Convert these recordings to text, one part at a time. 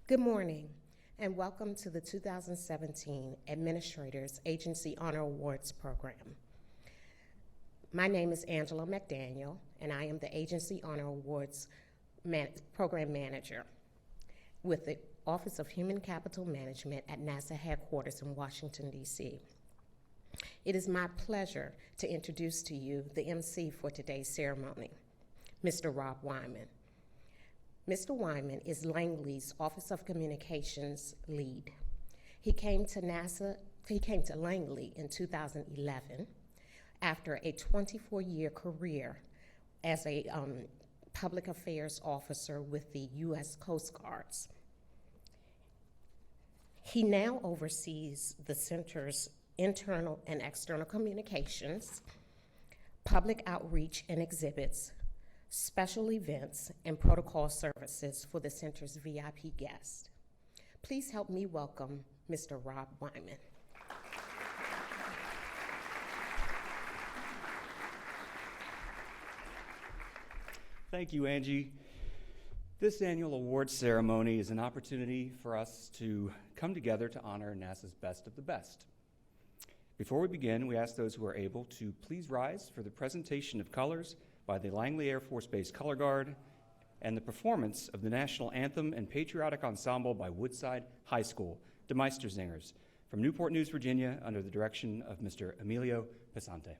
Good morning, and welcome to the 2017 Administrators Agency Honor Awards Program. My name is Angela McDaniel, and I am the Agency Honor Awards Program Manager with the Office of Human Capital Management at NASA headquarters in Washington, D.C. It is my pleasure to introduce to you the MC for today's ceremony, Mr. Rob Wyman. Mr. Wyman is Langley's Office of Communications lead. He came to Langley in 2011 after a 24-year career as a public affairs officer with the U.S. Coast Guards. He now oversees the center's internal and external communications, public outreach and exhibits, special events, and protocol services for the center's VIP guests. Please help me welcome Mr. Rob Wyman. Thank you, Angie. This annual awards ceremony is an opportunity for us to come together to honor NASA's best of the best. Before we begin, we ask those who are able to please rise for the presentation of colors by the Langley Air Force Base Color Guard and the performance of the National Anthem and Patriotic Ensemble by Woodside High School, the Meistersingers, from Newport News, Virginia, under the direction of Mr. Emilio Pesante.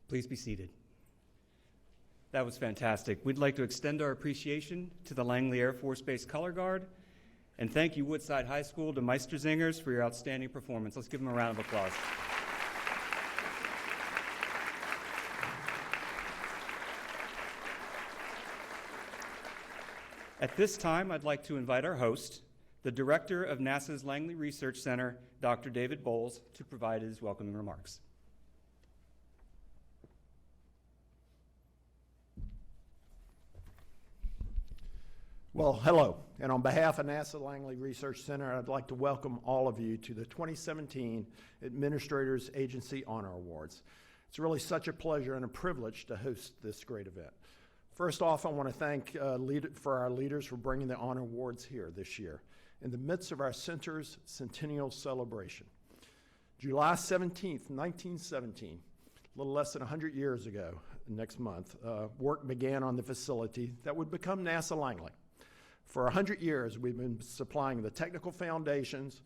Please be seated. That was fantastic. We'd like to extend our appreciation to the Langley Air Force Base Color Guard, and thank you, Woodside High School, to Meisterzingers for your outstanding performance. Let's give them a round of applause. At this time, I'd like to invite our host, the director of NASA's Langley Research Center, Dr. David Bowles, to provide his welcoming remarks. Well, hello, and on behalf of NASA Langley Research Center, I'd like to welcome all of you to the 2017 Administrators Agency Honor Awards. It's really such a pleasure and a privilege to host this great event. First off, I want to thank our leaders for bringing the honor awards here this year in the midst of our center's centennial celebration. July 17th, 1917, a little less than 100 years ago, next month, work began on the facility that would become NASA Langley. For 100 years, we've been supplying the technical foundations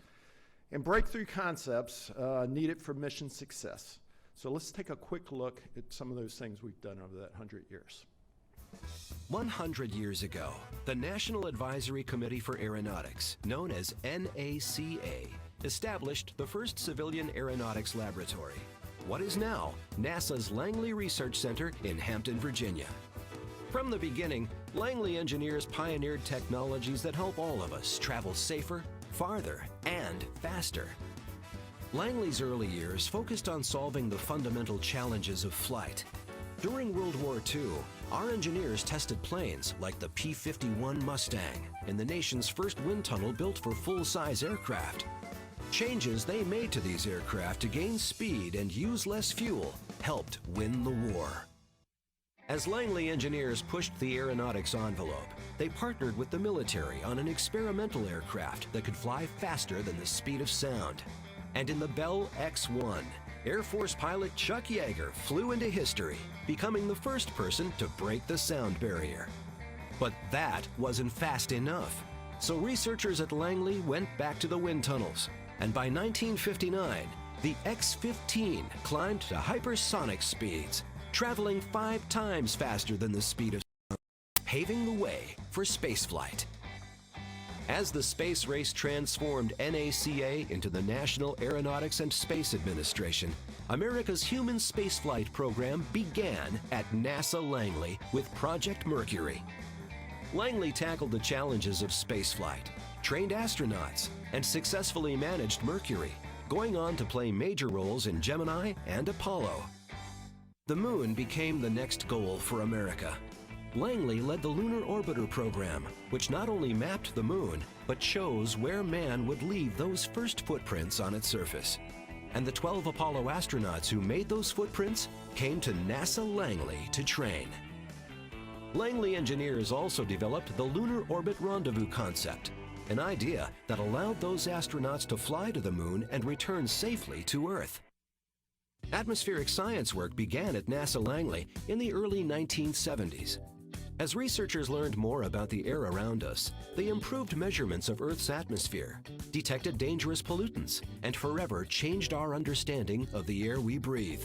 and breakthrough concepts needed for mission success. So let's take a quick look at some of those things we've done over that 100 years. 100 years ago, the National Advisory Committee for Aeronautics, known as NACA, established the first civilian aeronautics laboratory, what is now NASA's Langley Research Center in Hampton, Virginia. From the beginning, Langley engineers pioneered technologies that help all of us travel safer, farther, and faster. Langley's early years focused on solving the fundamental challenges of flight. During World War II, our engineers tested planes like the P-51 Mustang in the nation's first wind tunnel built for full-size aircraft. Changes they made to these aircraft to gain speed and use less fuel helped win the war. As Langley engineers pushed the aeronautics envelope, they partnered with the military on an experimental aircraft that could fly faster than the speed of sound. And in the Bell X-1, Air Force pilot Chuck Yeager flew into history, becoming the first person to break the sound barrier. But that wasn't fast enough. So researchers at Langley went back to the wind tunnels, and by 1959, the X-15 climbed to hypersonic speeds, traveling 5 times faster than the speed of sound, paving the way for spaceflight. As the space race transformed NACA into the National Aeronautics and Space Administration, America's human spaceflight program began at NASA Langley with Project Mercury. Langley tackled the challenges of spaceflight, trained astronauts, and successfully managed Mercury, going on to play major roles in Gemini and Apollo. The moon became the next goal for America. Langley led the Lunar Orbiter program, which not only mapped the moon, but chose where man would leave those first footprints on its surface. And the 12 Apollo astronauts who made those footprints came to NASA Langley to train. Langley engineers also developed the Lunar Orbit Rendezvous concept, an idea that allowed those astronauts to fly to the moon and return safely to Earth. Atmospheric science work began at NASA Langley in the early 1970s. As researchers learned more about the air around us, they improved measurements of Earth's atmosphere, detected dangerous pollutants, and forever changed our understanding of the air we breathe.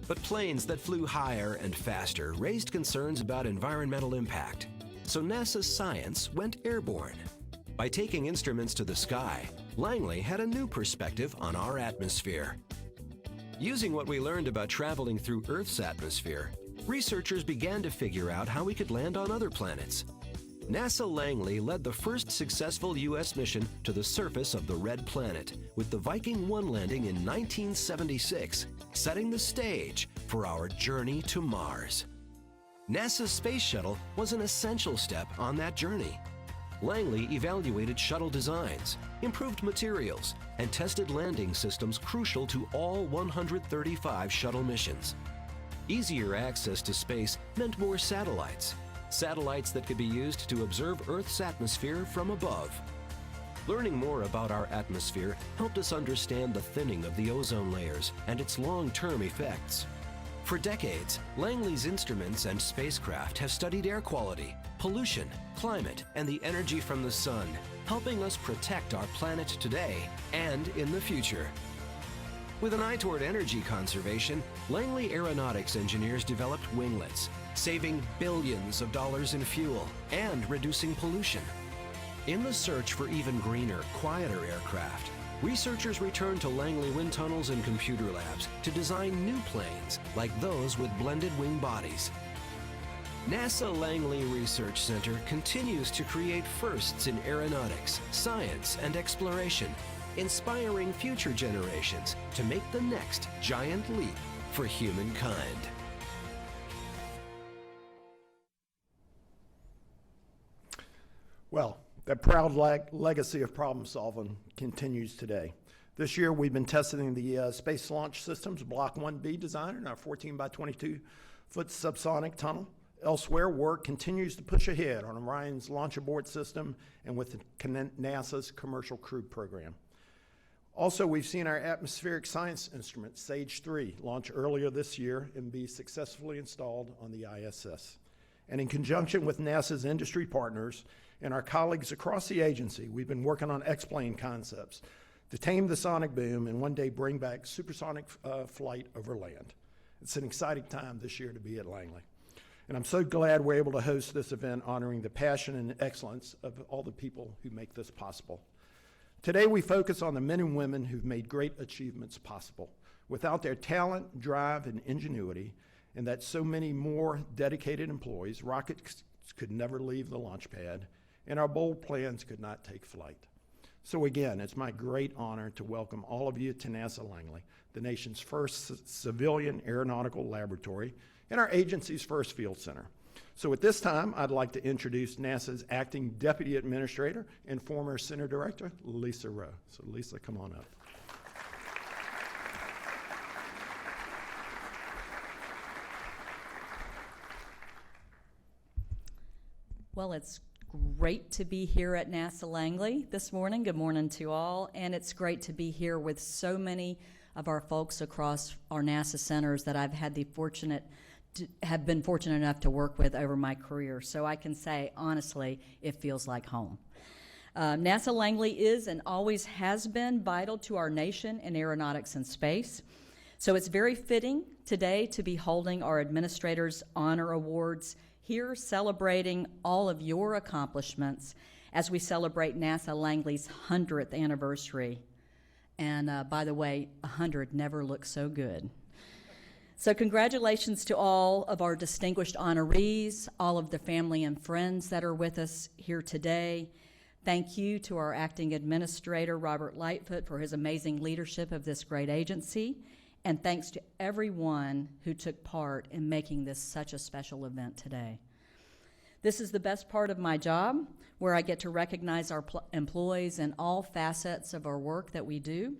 But planes that flew higher and faster raised concerns about environmental impact. So NASA's science went airborne. By taking instruments to the sky, Langley had a new perspective on our atmosphere. Using what we learned about traveling through Earth's atmosphere, researchers began to figure out how we could land on other planets. NASA Langley led the first successful U.S. mission to the surface of the Red Planet, with the Viking 1 landing in 1976, setting the stage for our journey to Mars. NASA's space shuttle was an essential step on that journey. Langley evaluated shuttle designs, improved materials, and tested landing systems crucial to all 135 shuttle missions. Easier access to space meant more satellites that could be used to observe Earth's atmosphere from above. Learning more about our atmosphere helped us understand the thinning of the ozone layers and its long-term effects. For decades, Langley's instruments and spacecraft have studied air quality, pollution, climate, and the energy from the sun, helping us protect our planet today and in the future. With an eye toward energy conservation, Langley Aeronautics engineers developed winglets, saving billions of dollars in fuel and reducing pollution. In the search for even greener, quieter aircraft, researchers returned to Langley wind tunnels and computer labs to design new planes like those with blended wing bodies. NASA Langley Research Center continues to create firsts in aeronautics, science, and exploration, inspiring future generations to make the next giant leap for humankind. Well, that proud legacy of problem solving continues today. This year we've been testing the Space Launch Systems Block 1B design in our 14 by 22 foot subsonic tunnel. Elsewhere, work continues to push ahead on Orion's launch abort system and with NASA's Commercial Crew Program. Also, we've seen our atmospheric science instrument, SAGE 3, launch earlier this year and be successfully installed on the ISS. And in conjunction with NASA's industry partners and our colleagues across the agency, we've been working on X-plane concepts to tame the sonic boom and one day bring back supersonic flight over land. It's an exciting time this year to be at Langley. And I'm so glad we're able to host this event honoring the passion and excellence of all the people who make this possible. Today we focus on the men and women who've made great achievements possible. Without their talent, drive, and ingenuity, and that so many more dedicated employees, rockets could never leave the launch pad, and our bold plans could not take flight. So again, it's my great honor to welcome all of you to NASA Langley, the nation's first civilian aeronautical laboratory, and our agency's first field center. So at this time, I'd like to introduce NASA's acting Deputy Administrator and former Center Director, Lisa Rowe. So Lisa, come on up. Well, it's great to be here at NASA Langley this morning. Good morning to all. And it's great to be here with so many of our folks across our NASA centers that I've had have been fortunate enough to work with over my career. So I can say, honestly, it feels like home. NASA Langley is and always has been vital to our nation in aeronautics and space. So it's very fitting today to be holding our Administrators Honor Awards here, celebrating all of your accomplishments as we celebrate NASA Langley's 100th anniversary. And by the way, 100 never looks so good. So congratulations to all of our distinguished honorees, all of the family and friends that are with us here today. Thank you to our acting administrator, Robert Lightfoot, for his amazing leadership of this great agency. And thanks to everyone who took part in making this such a special event today. This is the best part of my job, where I get to recognize our employees in all facets of our work that we do.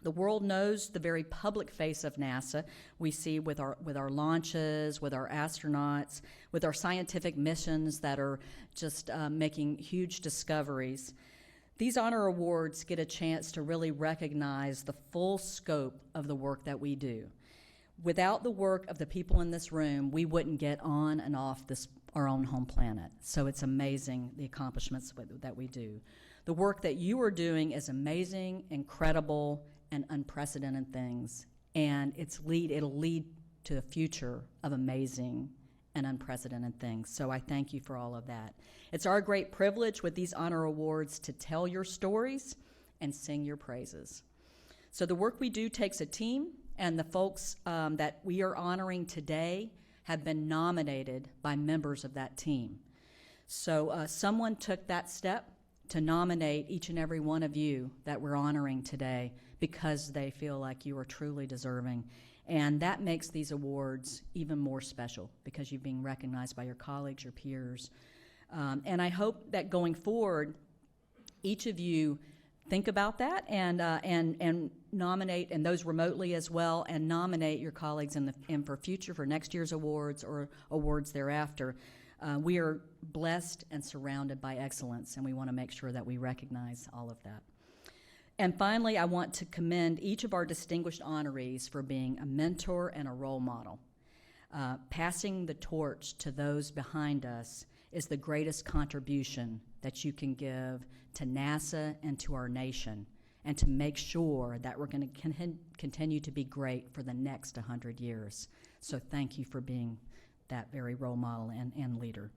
The world knows the very public face of NASA we see with our launches, with our astronauts, with our scientific missions that are just making huge discoveries. These honor awards get a chance to really recognize the full scope of the work that we do. Without the work of the people in this room, we wouldn't get on and off our own home planet. So it's amazing, the accomplishments that we do. The work that you are doing is amazing, incredible, and unprecedented things, and it'll lead to the future of amazing and unprecedented things. So I thank you for all of that. It's our great privilege with these honor awards to tell your stories and sing your praises. So the work we do takes a team, and the folks that we are honoring today have been nominated by members of that team. So someone took that step to nominate each and every one of you that we're honoring today because they feel like you are truly deserving. And that makes these awards even more special because you're being recognized by your colleagues, your peers. And I hope that going forward, each of you think about that and nominate, and those remotely as well, and nominate your colleagues for next year's awards or awards thereafter. We are blessed and surrounded by excellence, and we want to make sure that we recognize all of that. And finally, I want to commend each of our distinguished honorees for being a mentor and a role model. Passing the torch to those behind us is the greatest contribution that you can give to NASA and to our nation. and to make sure that we're going to continue to be great for the next 100 years. So thank you for being that very role model and leader.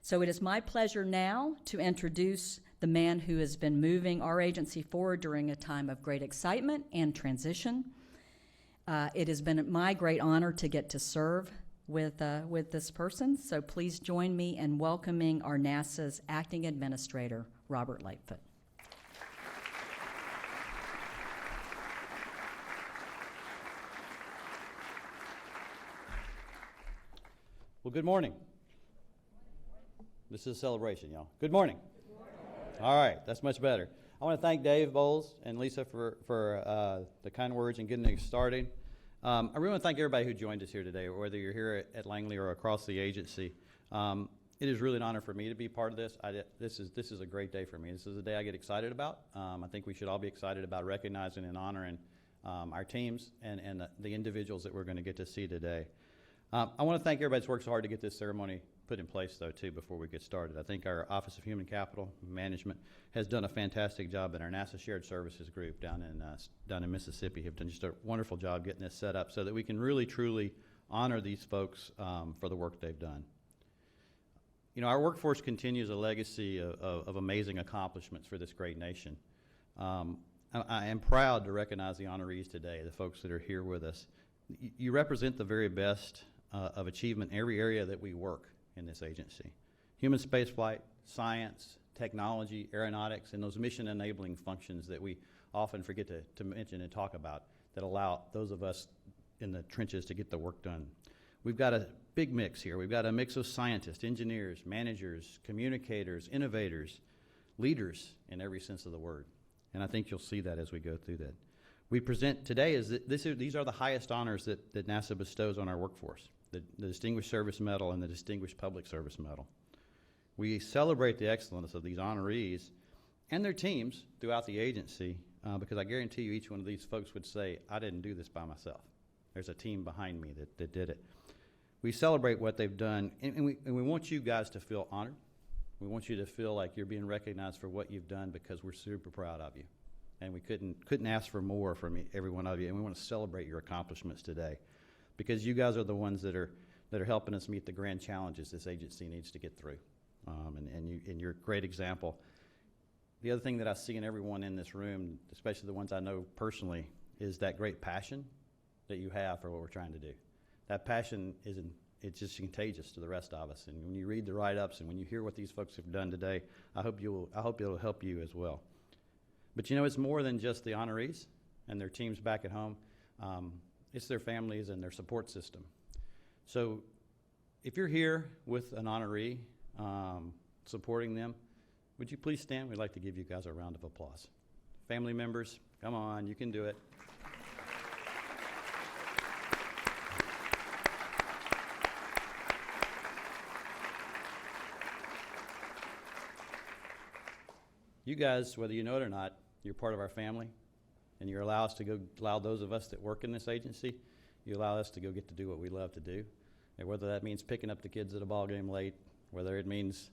So it is my pleasure now to introduce the man who has been moving our agency forward during a time of great excitement and transition. It has been my great honor to get to serve with this person, so please join me in welcoming our NASA's Acting Administrator, Robert Lightfoot. Well, good morning. This is a celebration, y'all. Good morning. Good morning. All right, that's much better. I want to thank Dave Bowles and Lisa for the kind words and getting us started. I really want to thank everybody who joined us here today, whether you're here at Langley or across the agency. It is really an honor for me to be part of this. This is a great day for me. This is a day I get excited about. I think we should all be excited about recognizing and honoring our teams and the individuals that we're going to get to see today. I want to thank everybody that's worked so hard to get this ceremony put in place, though, too, before we get started. I think our Office of Human Capital Management has done a fantastic job, and our NASA Shared Services group down in Mississippi have done just a wonderful job getting this set up so that we can really, truly honor these folks for the work they've done. You know, our workforce continues a legacy of amazing accomplishments for this great nation. I am proud to recognize the honorees today, the folks that are here with us. You represent the very best of achievement in every area that we work in this agency. Human spaceflight, science, technology, aeronautics, and those mission-enabling functions that we often forget to mention and talk about that allow those of us in the trenches to get the work done. We've got a big mix here. We've got a mix of scientists, engineers, managers, communicators, innovators, leaders in every sense of the word. And I think you'll see that as we go through that. We present today is that these are the highest honors that NASA bestows on our workforce, the Distinguished Service Medal and the Distinguished Public Service Medal. We celebrate the excellence of these honorees and their teams throughout the agency because I guarantee you each one of these folks would say, I didn't do this by myself. There's a team behind me that did it. We celebrate what they've done, and we want you guys to feel honored. We want you to feel like you're being recognized for what you've done because we're super proud of you. And we couldn't ask for more from every one of you, and we want to celebrate your accomplishments today because you guys are the ones that are helping us meet the grand challenges this agency needs to get through. And you're a great example. The other thing that I see in everyone in this room, especially the ones I know personally, is that great passion that you have for what we're trying to do. That passion it's just contagious to the rest of us. And when you read the write-ups and when you hear what these folks have done today, I hope it'll help you as well. But you know, it's more than just the honorees and their teams back at home. It's their families and their support system. So if you're here with an honoree supporting them, would you please stand? We'd like to give you guys a round of applause. Family members, come on, you can do it. You guys, whether you know it or not, you're part of our family, and you allow those of us that work in this agency, you allow us to go get to do what we love to do. And whether that means picking up the kids at a ball game late, whether it means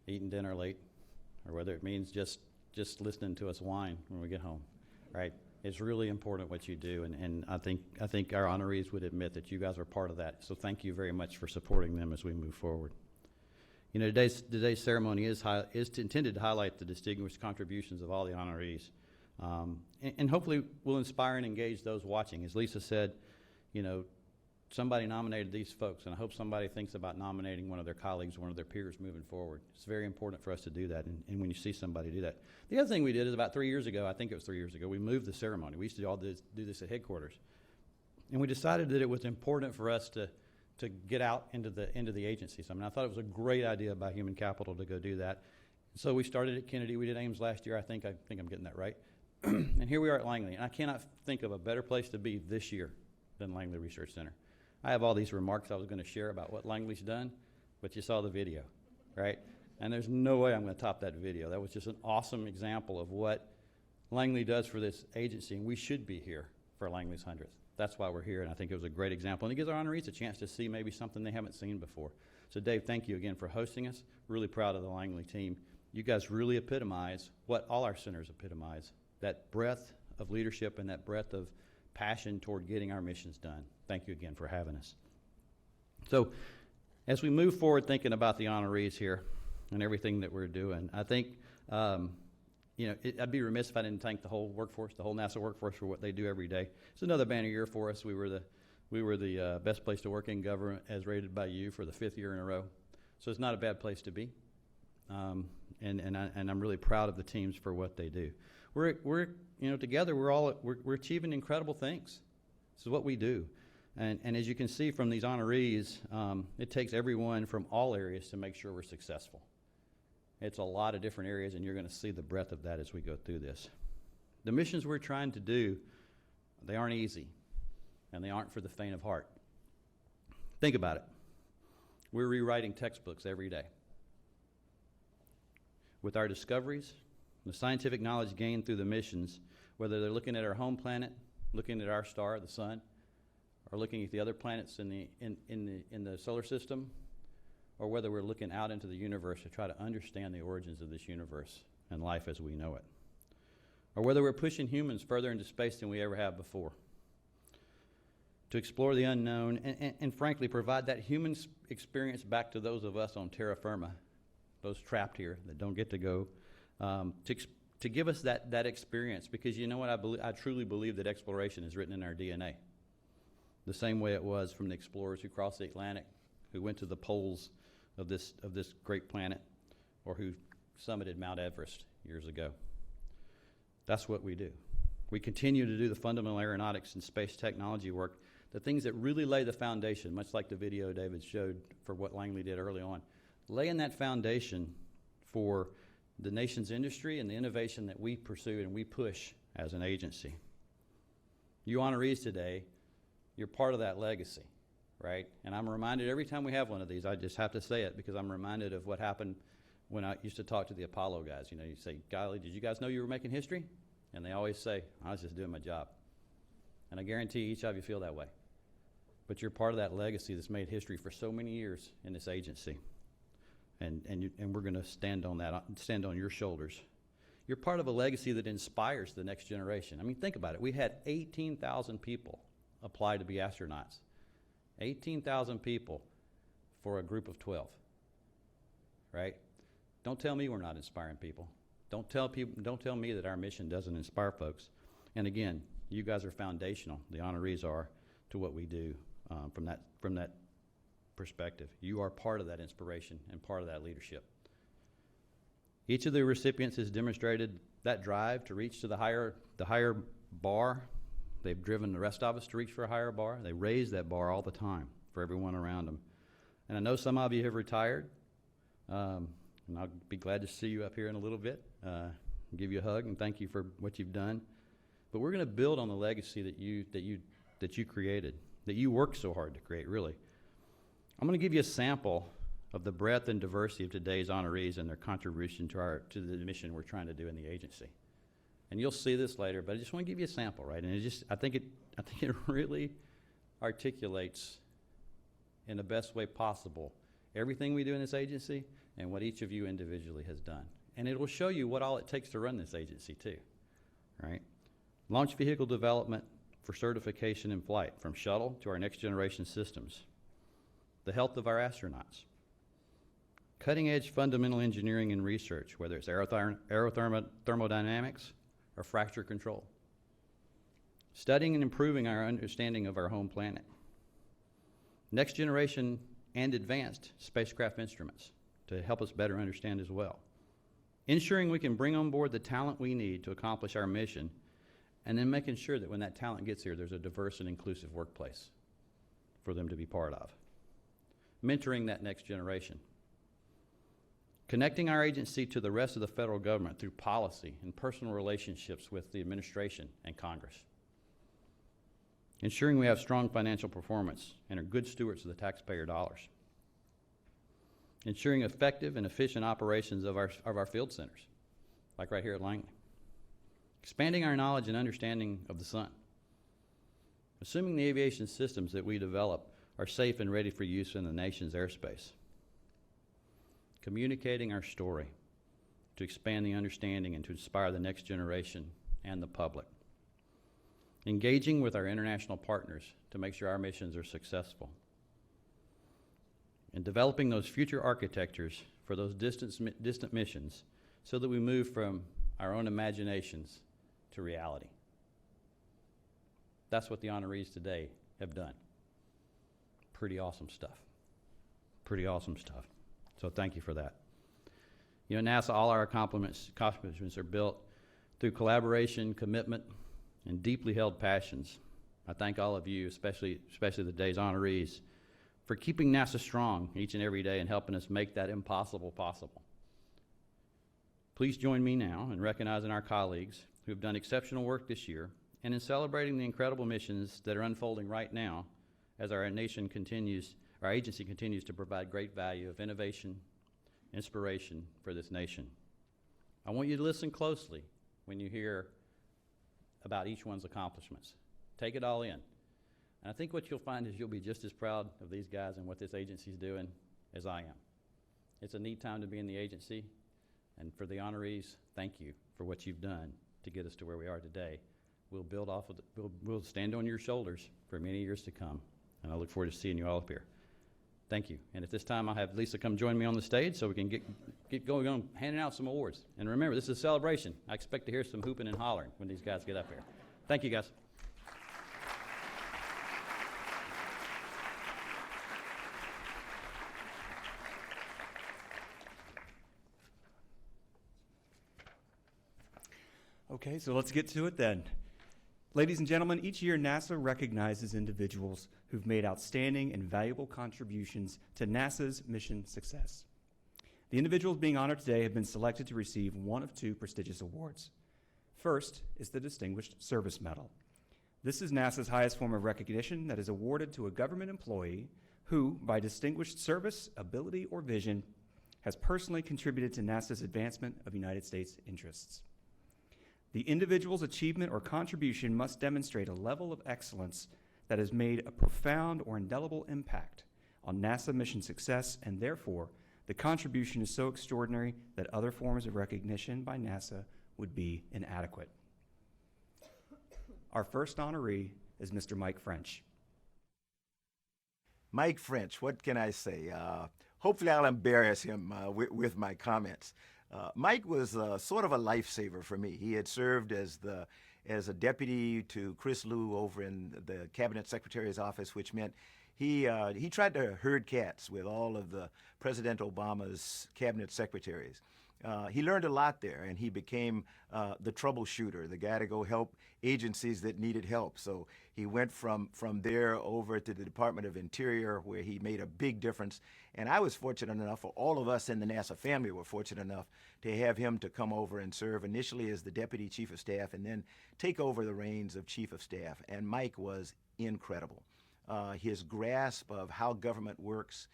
eating dinner late, or whether it means just listening to us whine when we get home, right? It's really important what you do, and I think our honorees would admit that you guys are part of that. So thank you very much for supporting them as we move forward. You know, today's ceremony is intended to highlight the distinguished contributions of all the honorees, and hopefully will inspire and engage those watching. As Lisa said, you know, somebody nominated these folks, and I hope somebody thinks about nominating one of their colleagues, one of their peers moving forward. It's very important for us to do that, and when you see somebody do that. The other thing we did is about 3 years ago, I think it was 3 years ago, we moved the ceremony. We used to all do this at headquarters. And we decided that it was important for us to get out into the agencies. I mean, I thought it was a great idea by Human Capital to go do that. So we started at Kennedy. We did Ames last year. I think I'm getting that right. And here we are at Langley. And I cannot think of a better place to be this year than Langley Research Center. I have all these remarks I was going to share about what Langley's done, but you saw the video, right? And there's no way I'm going to top that video. That was just an awesome example of what Langley does for this agency, and we should be here for Langley's 100th. That's why we're here, and I think it was a great example. And it gives our honorees a chance to see maybe something they haven't seen before. So, Dave, thank you again for hosting us. Really proud of the Langley team you guys really epitomize what all our centers epitomize, that breadth of leadership and that breadth of passion toward getting our missions done. Thank you again for having us. So as we move forward thinking about the honorees here and everything that we're doing, I think I'd be remiss if I didn't thank the whole workforce, the whole NASA workforce, for what they do every day. It's another banner year for us. We were the best place to work in government as rated by you for the 5th year in a row. So it's not a bad place to be. And I'm really proud of the teams for what they do. We're together we're achieving incredible things. This is what we do. And as you can see from these honorees, it takes everyone from all areas to make sure we're successful. It's a lot of different areas, and you're going to see the breadth of that as we go through this. The missions we're trying to do, they aren't easy, and they aren't for the faint of heart. Think about it. We're rewriting textbooks every day. With our discoveries, the scientific knowledge gained through the missions, whether they're looking at our home planet, looking at our star, the sun, or looking at the other planets in the solar system, or whether we're looking out into the universe to try to understand the origins of this universe and life as we know it, or whether we're pushing humans further into space than we ever have before, to explore the unknown and frankly provide that human experience back to those of us on terra firma, those trapped here that don't get to go, to give us that experience, because you know what, I truly believe that exploration is written in our DNA, the same way it was from the explorers who crossed the Atlantic, who went to the poles of this great planet, or who summited Mount Everest years ago. That's what we do. We continue to do the fundamental aeronautics and space technology work, the things that really lay the foundation, much like the video David showed for what Langley did early on, laying that foundation for the nation's industry and the innovation that we pursue and we push as an agency. You honorees today, you're part of that legacy, right? And I'm reminded every time we have one of these, I just have to say it because I'm reminded of what happened when I used to talk to the Apollo guys. You know, you say, golly, did you guys know you were making history? And they always say, I was just doing my job. And I guarantee each of you feel that way. But you're part of that legacy that's made history for so many years in this agency. And we're going to stand on that, stand on your shoulders. You're part of a legacy that inspires the next generation. I mean, think about it. We had 18,000 people apply to be astronauts. 18,000 people for a group of 12, right? Don't tell me we're not inspiring people. Don't tell me that our mission doesn't inspire folks. And again, you guys are foundational. The honorees are to what we do from that perspective. You are part of that inspiration and part of that leadership. Each of the recipients has demonstrated that drive to reach to the higher bar. They've driven the rest of us to reach for a higher bar. They raise that bar all the time for everyone around them. And I know some of you have retired, and I'll be glad to see you up here in a little bit, give you a hug and thank you for what you've done. But we're going to build on the legacy that you created, that you worked so hard to create, really. I'm going to give you a sample of the breadth and diversity of today's honorees and their contribution to the mission we're trying to do in the agency. And you'll see this later, but I just want to give you a sample, right? And I think it really articulates in the best way possible everything we do in this agency and what each of you individually has done. And it will show you what all it takes to run this agency too, right? Launch vehicle development for certification in flight, from shuttle to our next generation systems. The health of our astronauts. Cutting edge fundamental engineering and research, whether it's aerothermodynamics or fracture control. Studying and improving our understanding of our home planet. Next generation and advanced spacecraft instruments to help us better understand as well. Ensuring we can bring on board the talent we need to accomplish our mission, and then making sure that when that talent gets here, there's a diverse and inclusive workplace for them to be part of. Mentoring that next generation. Connecting our agency to the rest of the federal government through policy and personal relationships with the administration and Congress. Ensuring we have strong financial performance and are good stewards of the taxpayer dollars. Ensuring effective and efficient operations of our field centers, like right here at Langley. Expanding our knowledge and understanding of the sun. Assuming the aviation systems that we develop are safe and ready for use in the nation's airspace. Communicating our story, to expand the understanding and to inspire the next generation and the public. Engaging with our international partners to make sure our missions are successful. And developing those future architectures for those distant missions so that we move from our own imaginations to reality. That's what the honorees today have done. Pretty awesome stuff. Pretty awesome stuff. So thank you for that. You know, NASA, all our accomplishments are built through collaboration, commitment, and deeply held passions. I thank all of you, especially the day's honorees, for keeping NASA strong each and every day and helping us make that impossible possible. Please join me now in recognizing our colleagues who have done exceptional work this year and in celebrating the incredible missions that are unfolding right now as our agency continues to provide great value of innovation, inspiration for this nation. I want you to listen closely when you hear about each one's accomplishments. Take it all in. And I think what you'll find is you'll be just as proud of these guys and what this agency is doing as I am. It's a neat time to be in the agency, and for the honorees, thank you for what you've done to get us to where we are today. We'll build off of we'll stand on your shoulders for many years to come, and I look forward to seeing you all up here. Thank you. And at this time, I'll have Lisa come join me on the stage so we can get going on handing out some awards. And remember, this is a celebration. I expect to hear some hooping and hollering when these guys get up here. Thank you, guys. Okay, so let's get to it then. Ladies and gentlemen, each year NASA recognizes individuals who've made outstanding and valuable contributions to NASA's mission success. The individuals being honored today have been selected to receive one of two prestigious awards. First is the Distinguished Service Medal. This is NASA's highest form of recognition that is awarded to a government employee who, by distinguished service, ability, or vision, has personally contributed to NASA's advancement of United States interests. The individual's achievement or contribution must demonstrate a level of excellence that has made a profound or indelible impact on NASA mission success, and therefore, the contribution is so extraordinary that other forms of recognition by NASA would be inadequate. Our first honoree is Mr. Mike French. Mike French, what can I say? Hopefully I'll embarrass him with my comments. Mike was sort of a lifesaver for me. He had served as a deputy to Chris Liu over in the Cabinet Secretary's office, which meant he tried to herd cats with all of the President Obama's cabinet secretaries. He learned a lot there, and he became the troubleshooter, the guy to go help agencies that needed help. So he went from there over to the Department of Interior, where he made a big difference. And I was fortunate enough, or all of us in the NASA family were fortunate enough to have him to come over and serve initially as the Deputy Chief of Staff and then take over the reins of Chief of Staff. And Mike was incredible. His grasp of how government works,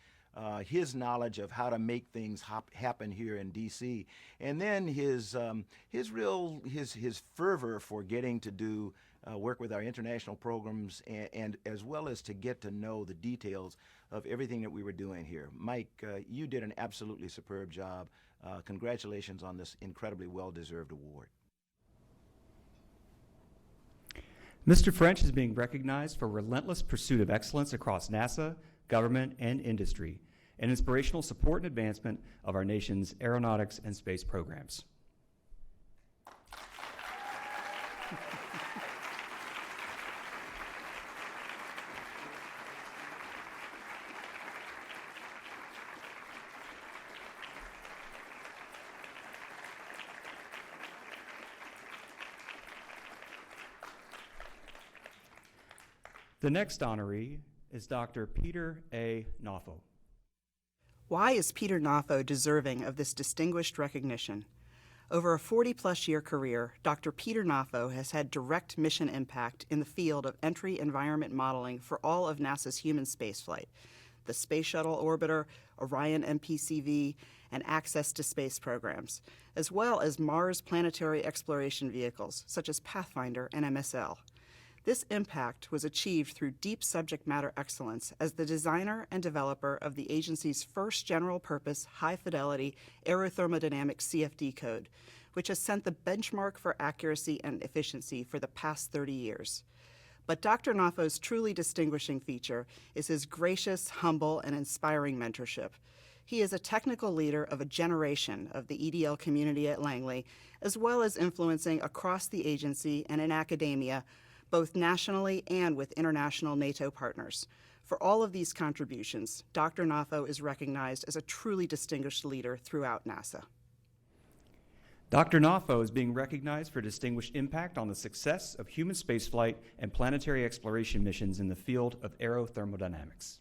his knowledge of how to make things happen here in D.C., and then his fervor for getting to do work with our international programs, and as well as to get to know the details of everything that we were doing here. Mike, you did an absolutely superb job. Congratulations on this incredibly well-deserved award. Mr. French is being recognized for relentless pursuit of excellence across NASA, government, and industry, and inspirational support and advancement of our nation's aeronautics and space programs. The next honoree is Dr. Peter A. Noffo. Why is Peter Noffo deserving of this distinguished recognition? Over a 40-plus year career, Dr. Peter Noffo has had direct mission impact in the field of entry environment modeling for all of NASA's human spaceflight, the Space Shuttle Orbiter, Orion MPCV, and Access to Space programs, as well as Mars planetary exploration vehicles such as Pathfinder and MSL. This impact was achieved through deep subject matter excellence as the designer and developer of the agency's first general-purpose, high-fidelity aerothermodynamic CFD code, which has set the benchmark for accuracy and efficiency for the past 30 years. But Dr. Nafo's truly distinguishing feature is his gracious, humble, and inspiring mentorship. He is a technical leader of a generation of the EDL community at Langley, as well as influencing across the agency and in academia, both nationally and with international NATO partners. For all of these contributions, Dr. Nafo is recognized as a truly distinguished leader throughout NASA. Dr. Nafo is being recognized for distinguished impact on the success of human spaceflight and planetary exploration missions in the field of aerothermodynamics.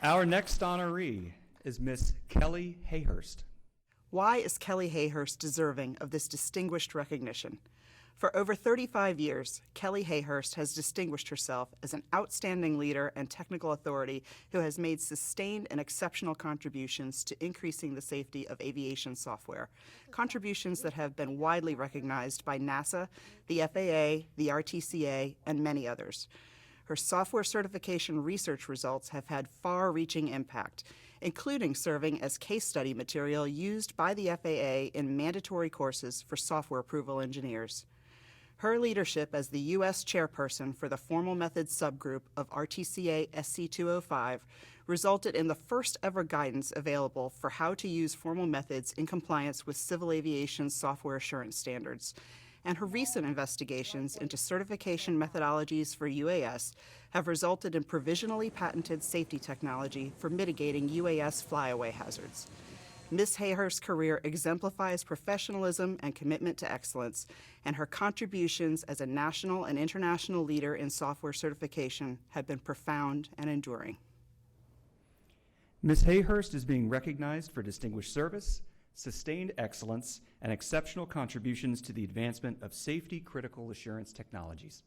Our next honoree is Miss Kelly Hayhurst. Why is Kelly Hayhurst deserving of this distinguished recognition? For over 35 years, Kelly Hayhurst has distinguished herself as an outstanding leader and technical authority who has made sustained and exceptional contributions to increasing the safety of aviation software, contributions that have been widely recognized by NASA, the FAA, the RTCA, and many others. Her software certification research results have had far-reaching impact, including serving as case study material used by the FAA in mandatory courses for software approval engineers. Her leadership as the U.S. chairperson for the Formal Methods subgroup of RTCA SC205 resulted in the first ever guidance available for how to use formal methods in compliance with civil aviation software assurance standards. And her recent investigations into certification methodologies for UAS have resulted in provisionally patented safety technology for mitigating UAS flyaway hazards. Ms. Hayhurst's career exemplifies professionalism and commitment to excellence, and her contributions as a national and international leader in software certification have been profound and enduring. Ms. Hayhurst is being recognized for distinguished service, sustained excellence, and exceptional contributions to the advancement of safety critical assurance technologies.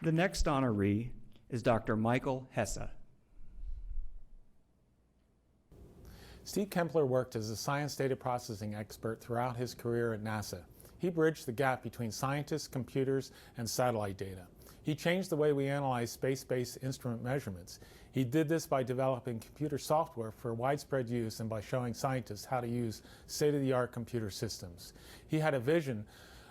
The next honoree is Dr. Michael Hesse. Steve Kempler worked as a science data processing expert throughout his career at NASA. He bridged the gap between scientists, computers, and satellite data. He changed the way we analyze space-based instrument measurements. He did this by developing computer software for widespread use and by showing scientists how to use state-of-the-art computer systems. He had a vision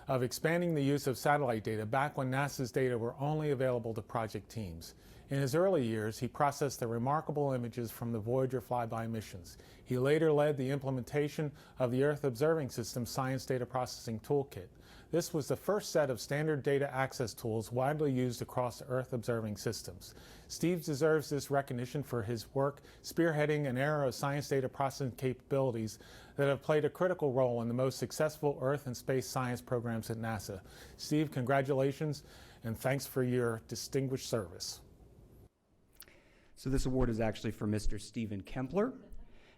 of expanding the use of satellite data back when NASA's data were only available to project teams. In his early years, he processed the remarkable images from the Voyager flyby missions. He later led the implementation of the Earth Observing System Science Data Processing Toolkit. This was the first set of standard data access tools widely used across Earth observing systems. Steve deserves this recognition for his work spearheading an era of science data processing capabilities that have played a critical role in the most successful Earth and space science programs at NASA. Steve, congratulations, and thanks for your distinguished service. So this award is actually for Mr. Stephen Kempler.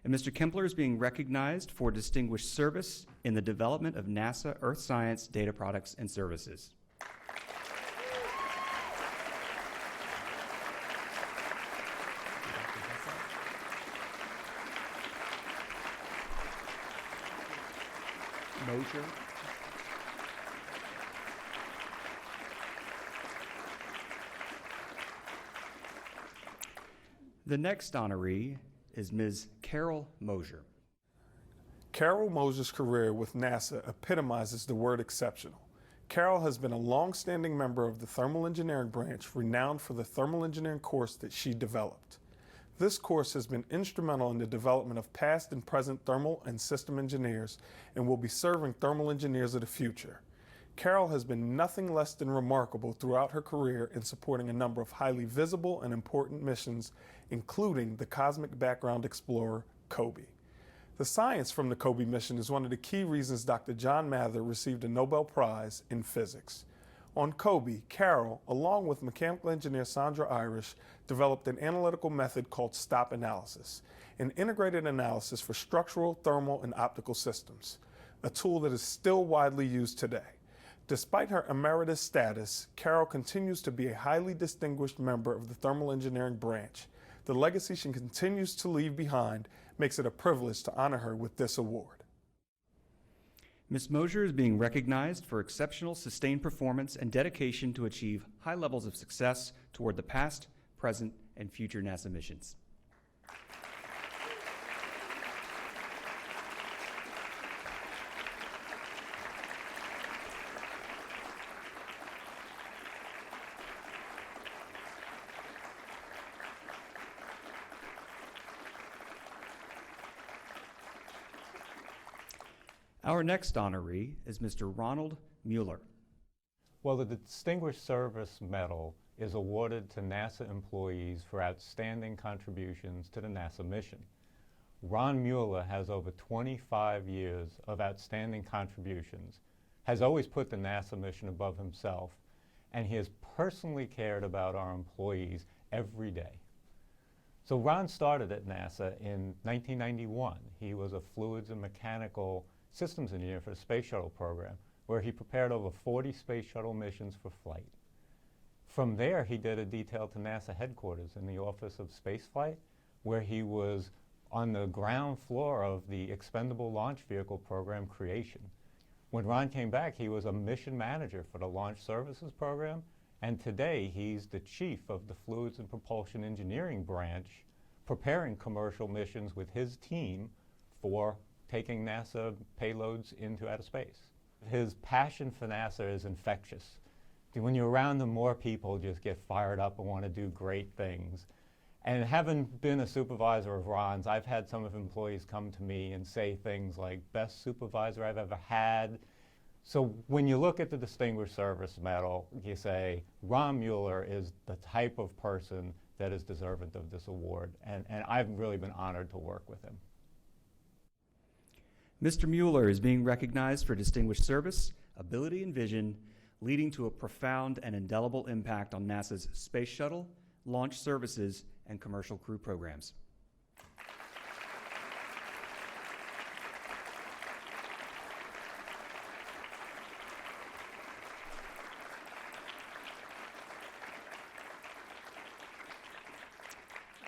And Mr. Kempler is being recognized for distinguished service in the development of NASA Earth Science data products and services. Mosher. The next honoree is Ms. Carol Mosier. Carol Mosier's career with NASA epitomizes the word exceptional. Carol has been a long-standing member of the thermal engineering branch, renowned for the thermal engineering course that she developed. This course has been instrumental in the development of past and present thermal and system engineers and will be serving thermal engineers of the future. Carol has been nothing less than remarkable throughout her career in supporting a number of highly visible and important missions, including the cosmic background explorer, COBE. The science from the COBE mission is one of the key reasons Dr. John Mather received a Nobel Prize in Physics. On COBE, Carol, along with mechanical engineer Sandra Irish, developed an analytical method called stop analysis, an integrated analysis for structural, thermal, and optical systems, a tool that is still widely used today. Despite her emeritus status, Carol continues to be a highly distinguished member of the thermal engineering branch. The legacy she continues to leave behind makes it a privilege to honor her with this award. Ms. Mosier is being recognized for exceptional sustained performance and dedication to achieve high levels of success toward the past, present, and future NASA missions. Our next honoree is Mr. Ronald Mueller. Well, the Distinguished Service Medal is awarded to NASA employees for outstanding contributions to the NASA mission. Ron Mueller has over 25 years of outstanding contributions, has always put the NASA mission above himself, and he has personally cared about our employees every day. So Ron started at NASA in 1991. He was a fluids and mechanical systems engineer for the Space Shuttle program, where he prepared over 40 Space Shuttle missions for flight. From there, he did a detail to NASA headquarters in the Office of Spaceflight, where he was on the ground floor of the Expendable Launch Vehicle program creation. When Ron came back, he was a mission manager for the Launch Services program, and today he's the chief of the Fluids and Propulsion Engineering branch, preparing commercial missions with his team for taking NASA payloads into outer space. His passion for NASA is infectious. When you're around him, more people just get fired up and want to do great things. And having been a supervisor of Ron's, I've had some of his employees come to me and say things like, best supervisor I've ever had. So when you look at the Distinguished Service Medal, you say, Ron Mueller is the type of person that is deserving of this award. And I've really been honored to work with him. Mr. Mueller is being recognized for distinguished service, ability, and vision, leading to a profound and indelible impact on NASA's space shuttle, launch services, and commercial crew programs.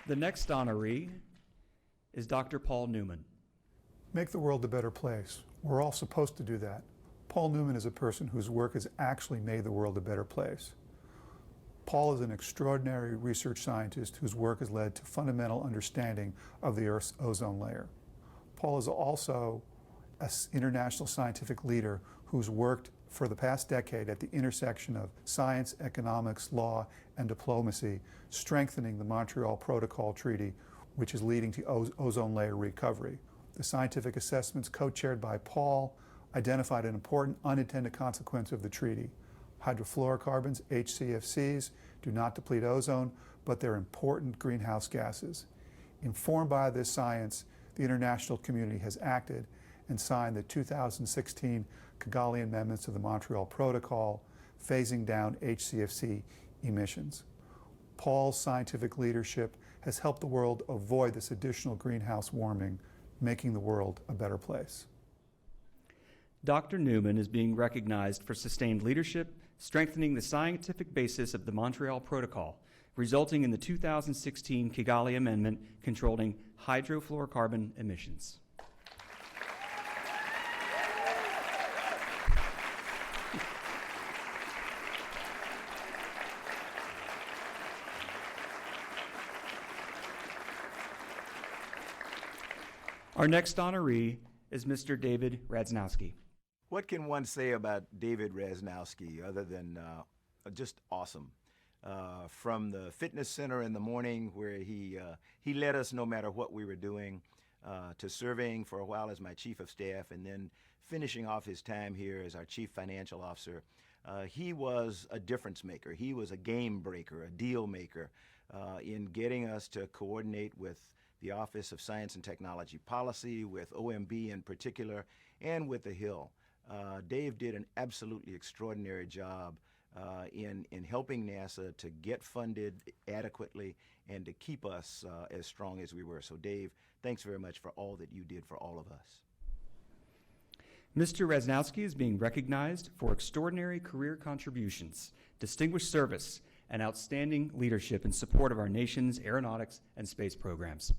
The next honoree is Dr. Paul Newman. Make the world a better place. We're all supposed to do that. Paul Newman is a person whose work has actually made the world a better place. Paul is an extraordinary research scientist whose work has led to fundamental understanding of the Earth's ozone layer. Paul is also an international scientific leader who's worked for the past decade at the intersection of science, economics, law, and diplomacy, strengthening the Montreal Protocol Treaty, which is leading to ozone layer recovery. The scientific assessments co-chaired by Paul identified an important unintended consequence of the treaty. Hydrofluorocarbons, HCFCs, do not deplete ozone, but they're important greenhouse gases. Informed by this science, the international community has acted and signed the 2016 Kigali Amendments to the Montreal Protocol, phasing down HCFC emissions. Paul's scientific leadership has helped the world avoid this additional greenhouse warming, making the world a better place. Dr. Newman is being recognized for sustained leadership, strengthening the scientific basis of the Montreal Protocol, resulting in the 2016 Kigali Amendment controlling hydrofluorocarbon emissions. Our next honoree is Mr. David Radznowski. What can one say about David Radznowski other than just awesome? From the fitness center in the morning where he led us no matter what we were doing, to serving for a while as my chief of staff and then finishing off his time here as our chief financial officer. He was a difference maker. He was a game breaker, a deal maker in getting us to coordinate with the Office of Science and Technology Policy, with OMB in particular, and with the Hill. Dave did an absolutely extraordinary job in helping NASA to get funded adequately and to keep us as strong as we were. So Dave, thanks very much for all that you did for all of us. Mr. Resnowski is being recognized for extraordinary career contributions, distinguished service, and outstanding leadership in support of our nation's aeronautics and space programs.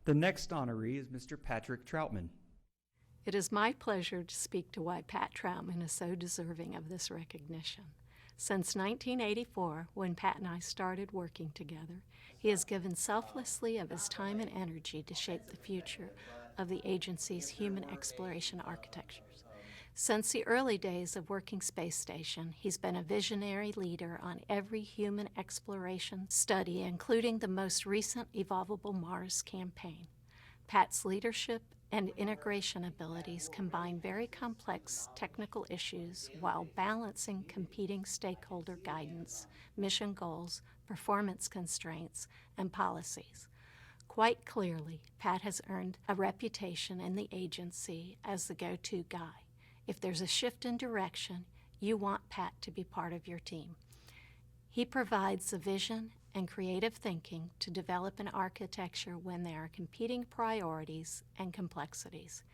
The next honoree is Mr. Patrick Troutman. It is my pleasure to speak to why Pat Troutman is so deserving of this recognition. Since 1984, when Pat and I started working together, he has given selflessly of his time and energy to shape the future of the agency's human exploration architectures. Since the early days of Working Space Station, he's been a visionary leader on every human exploration study, including the most recent Evolvable Mars campaign. Pat's leadership and integration abilities combine very complex technical issues while balancing competing stakeholder guidance, mission goals, performance constraints, and policies. Quite clearly, Pat has earned a reputation in the agency as the go-to guy. If there's a shift in direction, you want Pat to be part of your team. He provides the vision and creative thinking to develop an architecture when there are competing priorities and complexities.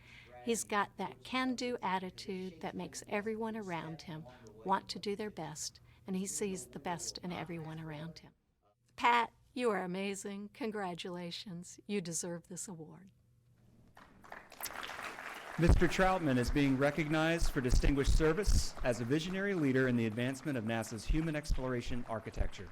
He's got that can-do attitude that makes everyone around him want to do their best, and he sees the best in everyone around him. Pat, you are amazing. Congratulations. You deserve this award. Mr. Troutman is being recognized for distinguished service as a visionary leader in the advancement of NASA's human exploration architecture.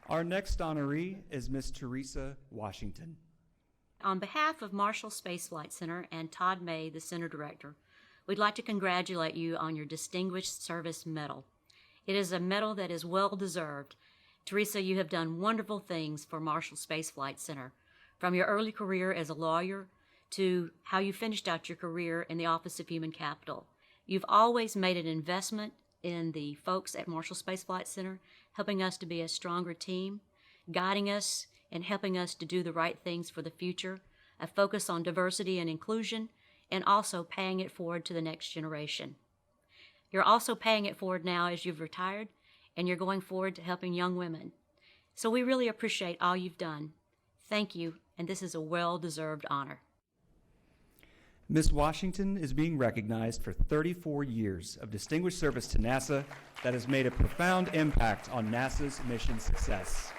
Our next honoree is Ms. Teresa Washington. On behalf of Marshall Space Flight Center and Todd May, the Center Director, we'd like to congratulate you on your Distinguished Service Medal. It is a medal that is well-deserved. Teresa, you have done wonderful things for Marshall Space Flight Center, from your early career as a lawyer to how you finished out your career in the Office of Human Capital. You've always made an investment in the folks at Marshall Space Flight Center, helping us to be a stronger team, guiding us and helping us to do the right things for the future, a focus on diversity and inclusion, and also paying it forward to the next generation. You're also paying it forward now as you've retired, and you're going forward to helping young women. So we really appreciate all you've done. Thank you, and this is a well-deserved honor. Ms. Washington is being recognized for 34 years of distinguished service to NASA that has made a profound impact on NASA's mission success.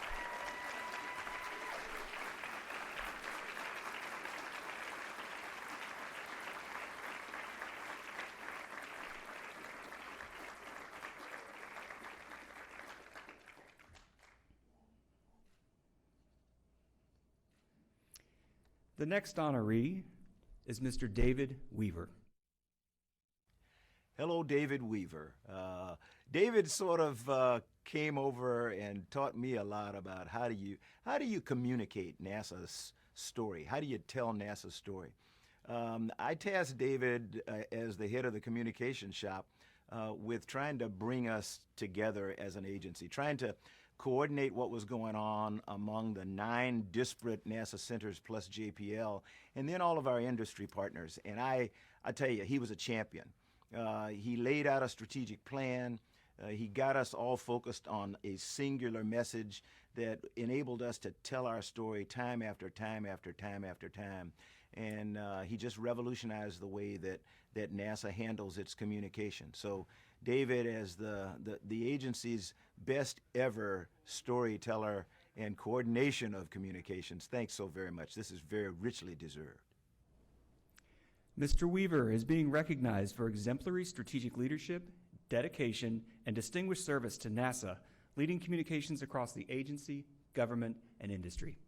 The next honoree is Mr. David Weaver. Hello, David Weaver. David sort of came over and taught me a lot about how do you communicate NASA's story? How do you tell NASA's story? I tasked David as the head of the communication shop with trying to bring us together as an agency, trying to coordinate what was going on among the 9 disparate NASA centers plus JPL, and then all of our industry partners. And I tell you, he was a champion. He laid out a strategic plan. He got us all focused on a singular message that enabled us to tell our story time after time after time after time. And he just revolutionized the way that NASA handles its communication. So David, as the agency's best ever storyteller and coordination of communications. Thanks so very much. This is very richly deserved. Mr. Weaver is being recognized for exemplary strategic leadership, dedication, and distinguished service to NASA, leading communications across the agency, government, and industry.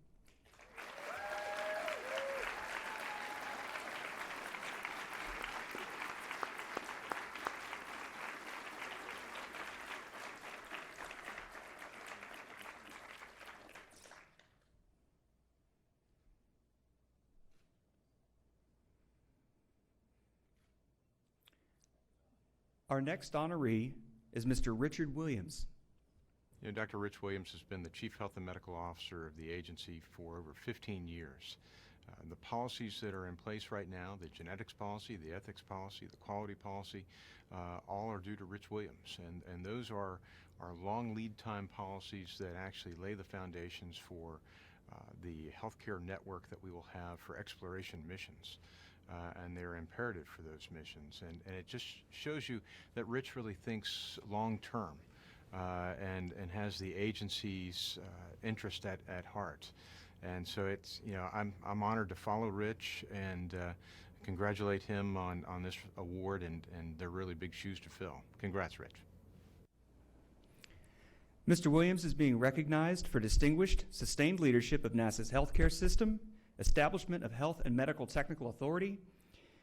Our next honoree is Mr. Richard Williams. You know, Dr. Rich Williams has been the Chief Health and Medical Officer of the agency for over 15 years. The policies that are in place right now, the genetics policy, the ethics policy, the quality policy, all are due to Rich Williams. And those are long lead time policies that actually lay the foundations for the healthcare network that we will have for exploration missions. And they're imperative for those missions. And it just shows you that Rich really thinks long term and has the agency's interest at heart. And so it's, you know, I'm honored to follow Rich and congratulate him on this award, and they're really big shoes to fill. Congrats, Rich. Mr. Williams is being recognized for distinguished, sustained leadership of NASA's healthcare system, establishment of health and medical technical authority,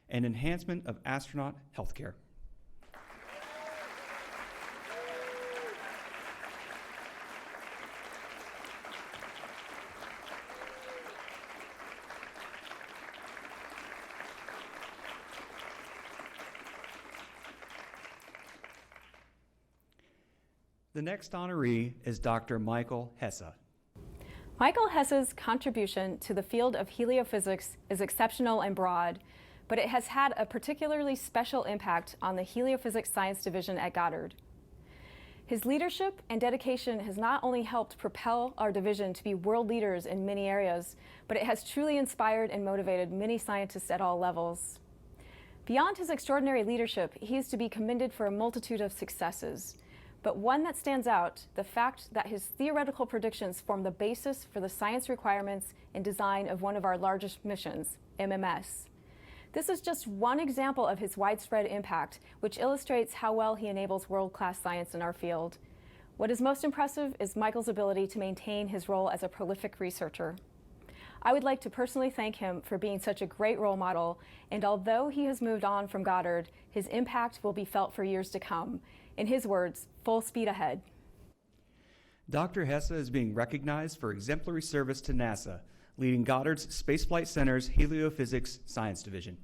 and enhancement of astronaut healthcare. The next honoree is Dr. Michael Hesse. Michael Hesse's contribution to the field of heliophysics is exceptional and broad, but it has had a particularly special impact on the Heliophysics Science Division at Goddard. His leadership and dedication has not only helped propel our division to be world leaders in many areas, but it has truly inspired and motivated many scientists at all levels. Beyond his extraordinary leadership, he is to be commended for a multitude of successes. But one that stands out, the fact that his theoretical predictions form the basis for the science requirements and design of one of our largest missions, MMS. This is just one example of his widespread impact, which illustrates how well he enables world-class science in our field. What is most impressive is Michael's ability to maintain his role as a prolific researcher. I would like to personally thank him for being such a great role model, and although he has moved on from Goddard, his impact will be felt for years to come. In his words, full speed ahead. Dr. Hesse is being recognized for exemplary service to NASA, leading Goddard's Space Flight Center's Heliophysics Science Division.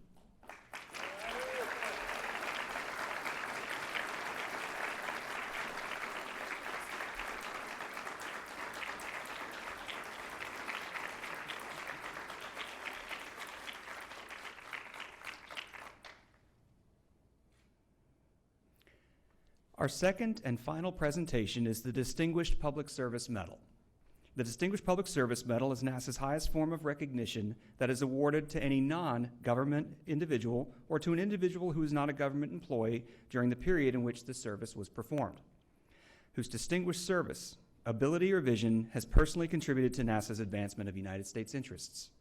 Our second and final presentation is the Distinguished Public Service Medal. The Distinguished Public Service Medal is NASA's highest form of recognition that is awarded to any non-government individual or to an individual who is not a government employee during the period in which the service was performed, whose distinguished service, ability, or vision has personally contributed to NASA's advancement of United States interests.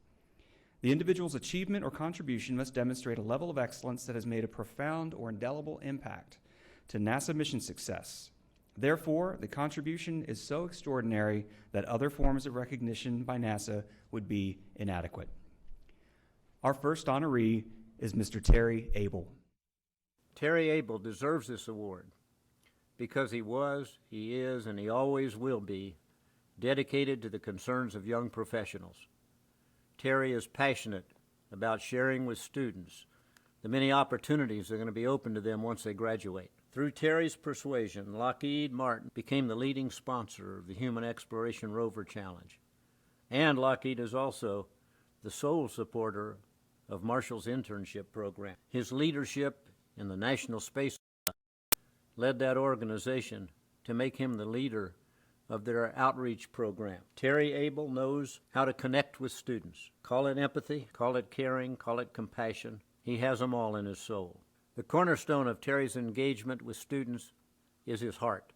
The individual's achievement or contribution must demonstrate a level of excellence that has made a profound or indelible impact to NASA mission success. Therefore, the contribution is so extraordinary that other forms of recognition by NASA would be inadequate. Our first honoree is Mr. Terry Abel. Terry Abel deserves this award because he was, he is, and he always will be dedicated to the concerns of young professionals. Terry is passionate about sharing with students the many opportunities that are going to be open to them once they graduate. Through Terry's persuasion, Lockheed Martin became the leading sponsor of the Human Exploration Rover Challenge. And Lockheed is also the sole supporter of Marshall's internship program. His leadership in the National Space led that organization to make him the leader of their outreach program. Terry Abel knows how to connect with students. Call it empathy, call it caring, call it compassion. He has them all in his soul. The cornerstone of Terry's engagement with students is his heart.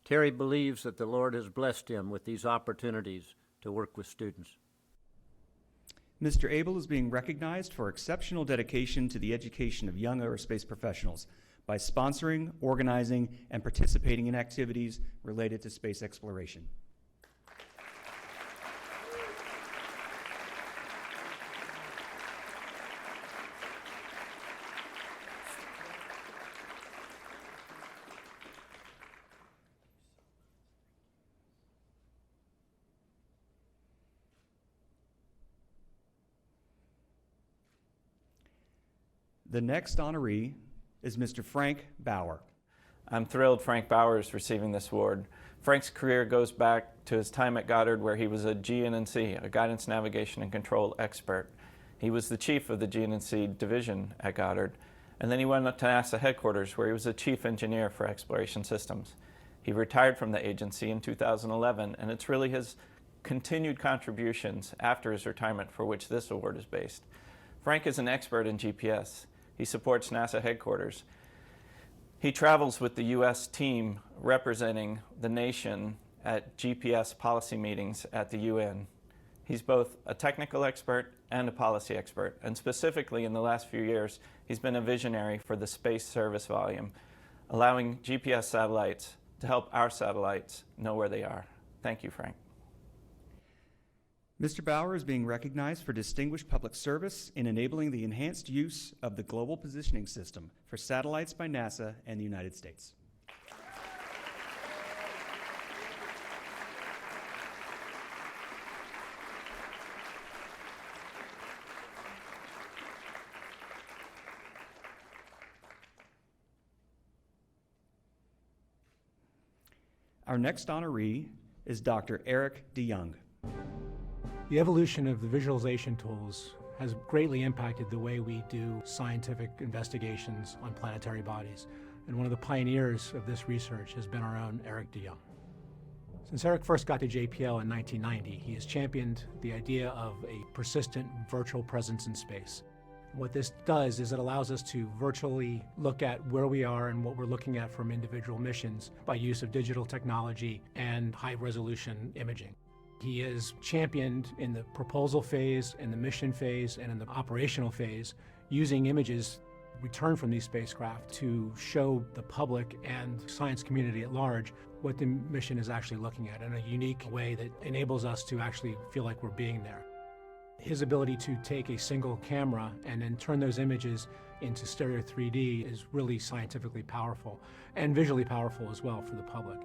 Terry believes that the Lord has blessed him with these opportunities to work with students. Mr. Abel is being recognized for exceptional dedication to the education of young aerospace professionals by sponsoring, organizing, and participating in activities related to space exploration. The next honoree is Mr. Frank Bauer. I'm thrilled Frank Bauer is receiving this award. Frank's career goes back to his time at Goddard, where he was a GNC, a guidance, navigation, and control expert. He was the chief of the GNC division at Goddard, and then he went up to NASA headquarters, where he was the chief engineer for exploration systems. He retired from the agency in 2011, and it's really his continued contributions after his retirement for which this award is based. Frank is an expert in GPS. He supports NASA headquarters. He travels with the U.S. team representing the nation at GPS policy meetings at the UN. He's both a technical expert and a policy expert, and specifically in the last few years, he's been a visionary for the space service volume, allowing GPS satellites to help our satellites know where they are. Thank you, Frank. Mr. Bauer is being recognized for distinguished public service in enabling the enhanced use of the Global Positioning System for satellites by NASA and the United States. Our next honoree is Dr. Eric DeYoung. The evolution of the visualization tools has greatly impacted the way we do scientific investigations on planetary bodies. And one of the pioneers of this research has been our own Eric DeYoung. Since Eric first got to JPL in 1990, he has championed the idea of a persistent virtual presence in space. What this does is it allows us to virtually look at where we are and what we're looking at from individual missions by use of digital technology and high-resolution imaging. He is championed in the proposal phase, in the mission phase, and in the operational phase, using images returned from these spacecraft to show the public and science community at large what the mission is actually looking at in a unique way that enables us to actually feel like we're being there. His ability to take a single camera and then turn those images into stereo 3D is really scientifically powerful and visually powerful as well for the public.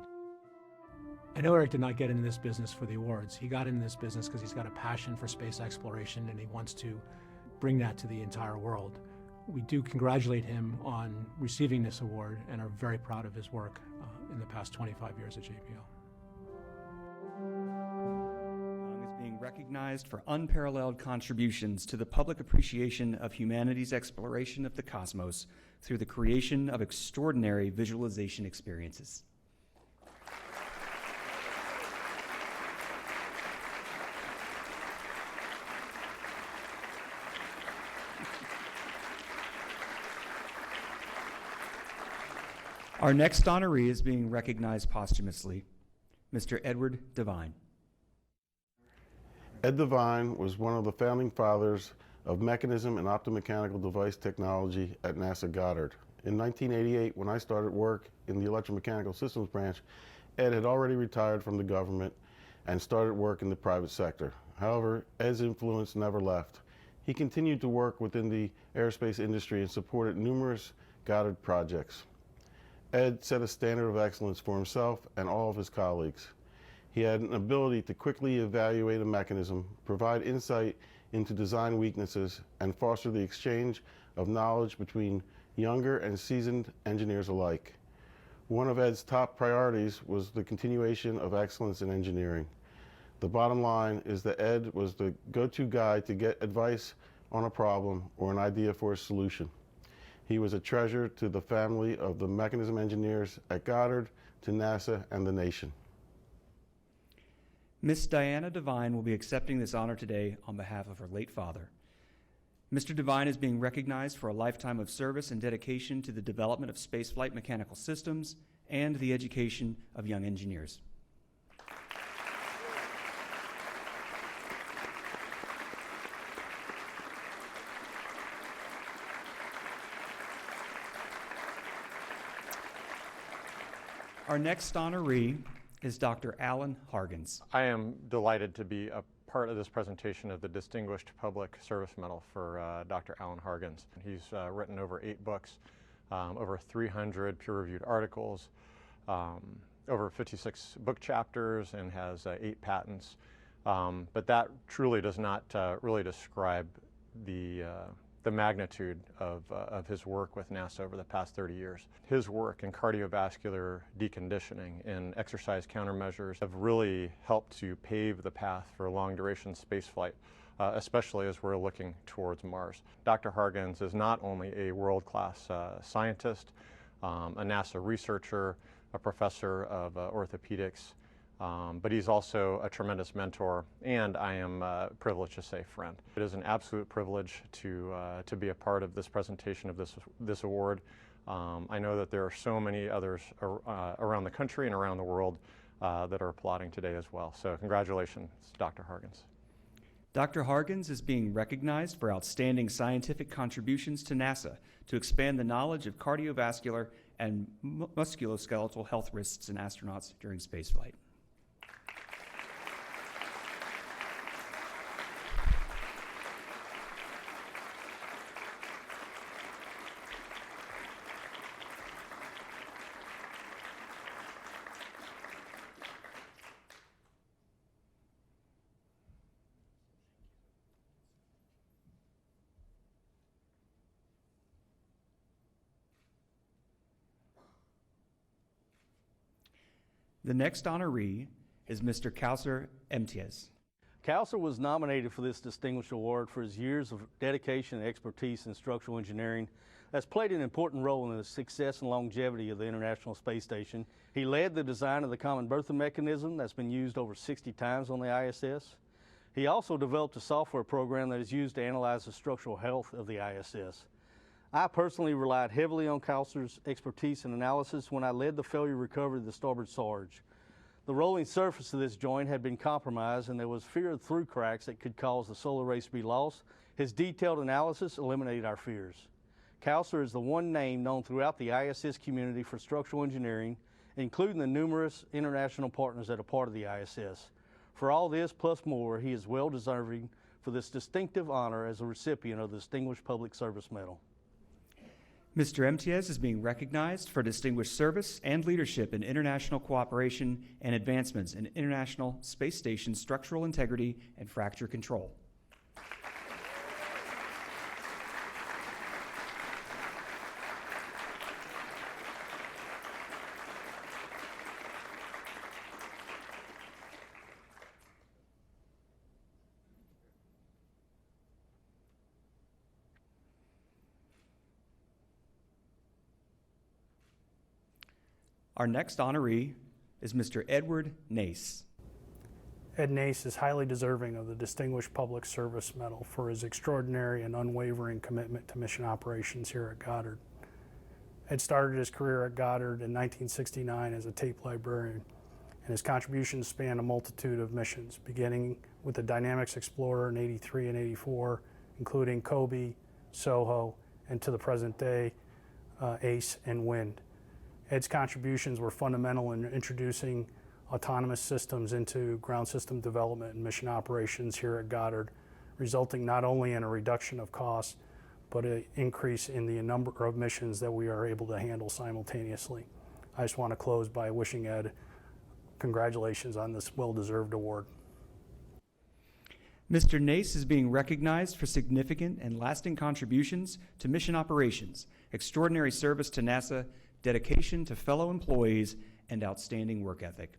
I know Eric did not get into this business for the awards. He got into this business because he's got a passion for space exploration and he wants to bring that to the entire world. We do congratulate him on receiving this award and are very proud of his work in the past 25 years at JPL. Young is being recognized for unparalleled contributions to the public appreciation of humanity's exploration of the cosmos through the creation of extraordinary visualization experiences. Our next honoree is being recognized posthumously, Mr. Edward Devine. Ed Devine was one of the founding fathers of mechanism and optomechanical device technology at NASA Goddard. In 1988, when I started work in the electromechanical systems branch, Ed had already retired from the government and started work in the private sector. However, Ed's influence never left. He continued to work within the aerospace industry and supported numerous Goddard projects. Ed set a standard of excellence for himself and all of his colleagues. He had an ability to quickly evaluate a mechanism, provide insight into design weaknesses, and foster the exchange of knowledge between younger and seasoned engineers alike. One of Ed's top priorities was the continuation of excellence in engineering. The bottom line is that Ed was the go-to guy to get advice on a problem or an idea for a solution. He was a treasure to the family of the mechanism engineers at Goddard, to NASA, and the nation. Miss Diana Devine will be accepting this honor today on behalf of her late father. Mr. Devine is being recognized for a lifetime of service and dedication to the development of spaceflight mechanical systems and the education of young engineers. Our next honoree is Dr. Alan Hargens. I am delighted to be a part of this presentation of the Distinguished Public Service Medal for Dr. Alan Hargens. He's written over 8 books, over 300 peer-reviewed articles, over 56 book chapters, and has 8 patents. But that truly does not really describe the magnitude of his work with NASA over the past 30 years. His work in cardiovascular deconditioning and exercise countermeasures have really helped to pave the path for long-duration spaceflight, especially as we're looking towards Mars. Dr. Hargens is not only a world-class scientist, a NASA researcher, a professor of orthopedics, but he's also a tremendous mentor, and I am privileged to say friend. It is an absolute privilege to be a part of this presentation of this award. I know that there are so many others around the country and around the world that are applauding today as well. So congratulations, Dr. Hargens. Dr. Hargens is being recognized for outstanding scientific contributions to NASA to expand the knowledge of cardiovascular and musculoskeletal health risks in astronauts during spaceflight. The next honoree is Mr. Kausar Emtiaz. Kausar was nominated for this distinguished award for his years of dedication and expertise in structural engineering that's played an important role in the success and longevity of the International Space Station. He led the design of the common berthing mechanism that's been used over 60 times on the ISS. He also developed a software program that is used to analyze the structural health of the ISS. I personally relied heavily on Kausar's expertise and analysis when I led the failure recovery of the starboard sarge. The rolling surface of this joint had been compromised and there was fear of through cracks that could cause the solar race to be lost. His detailed analysis eliminated our fears. Kausar is the one name known throughout the ISS community for structural engineering, including the numerous international partners that are part of the ISS. For all this plus more, he is well deserving for this distinctive honor as a recipient of the Distinguished Public Service Medal. Mr. Emtiaz is being recognized for distinguished service and leadership in international cooperation and advancements in International Space Station structural integrity and fracture control. Our next honoree is Mr. Edward Nace. Ed Nace is highly deserving of the Distinguished Public Service Medal for his extraordinary and unwavering commitment to mission operations here at Goddard. Ed started his career at Goddard in 1969 as a tape librarian, and his contributions span a multitude of missions, beginning with the Dynamics Explorer in '83 and '84, including COBE, SOHO, and to the present day, ACE and WIND. Ed's contributions were fundamental in introducing autonomous systems into ground system development and mission operations here at Goddard, resulting not only in a reduction of costs, but an increase in the number of missions that we are able to handle simultaneously. I just want to close by wishing Ed congratulations on this well-deserved award. Mr. Nace is being recognized for significant and lasting contributions to mission operations, extraordinary service to NASA, dedication to fellow employees, and outstanding work ethic.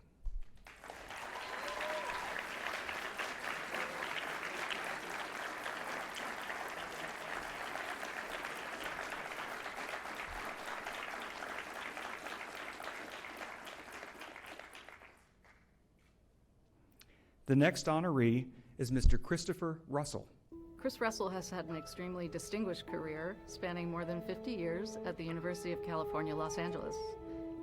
The next honoree is Mr. Christopher Russell. Chris Russell has had an extremely distinguished career spanning more than 50 years at the University of California, Los Angeles.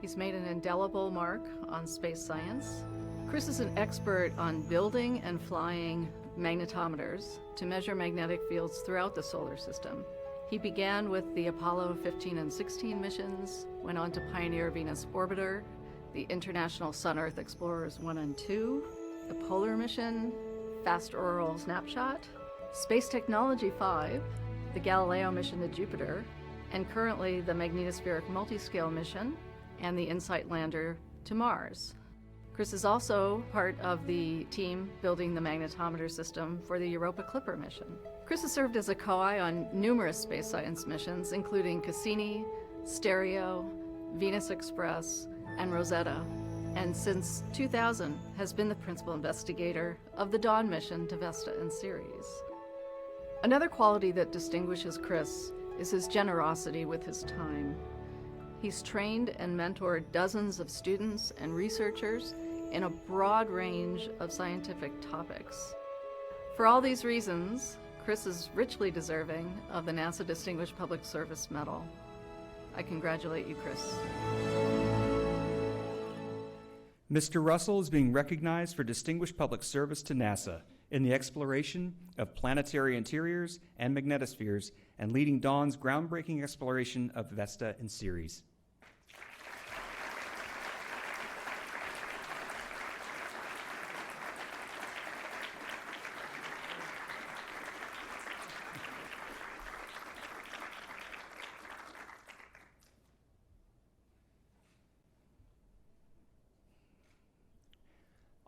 He's made an indelible mark on space science. Chris is an expert on building and flying magnetometers to measure magnetic fields throughout the solar system. He began with the Apollo 15 and 16 missions, went on to pioneer Venus Orbiter, the International Sun-Earth Explorers 1 and 2, the Polar Mission, Fast Auroral Snapshot, Space Technology 5, the Galileo mission to Jupiter, and currently the Magnetospheric Multiscale mission and the InSight lander to Mars. Chris is also part of the team building the magnetometer system for the Europa Clipper mission. Chris has served as a co-I on numerous space science missions, including Cassini, Stereo, Venus Express, and Rosetta, and since 2000 has been the principal investigator of the Dawn mission to Vesta and Ceres. Another quality that distinguishes Chris is his generosity with his time. He's trained and mentored dozens of students and researchers in a broad range of scientific topics. For all these reasons, Chris is richly deserving of the NASA Distinguished Public Service Medal. I congratulate you, Chris. Mr. Russell is being recognized for distinguished public service to NASA in the exploration of planetary interiors and magnetospheres and leading Dawn's groundbreaking exploration of Vesta and Ceres.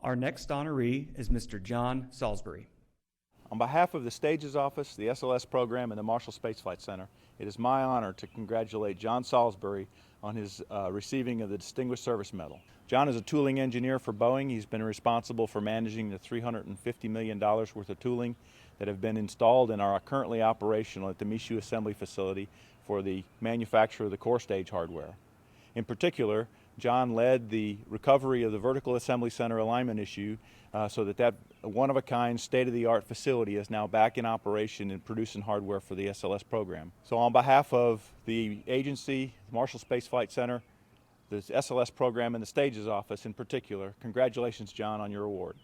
Our next honoree is Mr. John Salisbury. On behalf of the Stages Office, the SLS program, and the Marshall Space Flight Center, it is my honor to congratulate John Salisbury on his receiving of the Distinguished Service Medal. John is a tooling engineer for Boeing. He's been responsible for managing the $350 million worth of tooling that have been installed and are currently operational at the Michoud Assembly Facility for the manufacture of the core stage hardware. In particular, John led the recovery of the Vertical Assembly Center alignment issue so that one-of-a-kind, state-of-the-art facility is now back in operation and producing hardware for the SLS program. So on behalf of the agency, the Marshall Space Flight Center, the SLS program, and the Stages Office in particular, congratulations, John, on your award.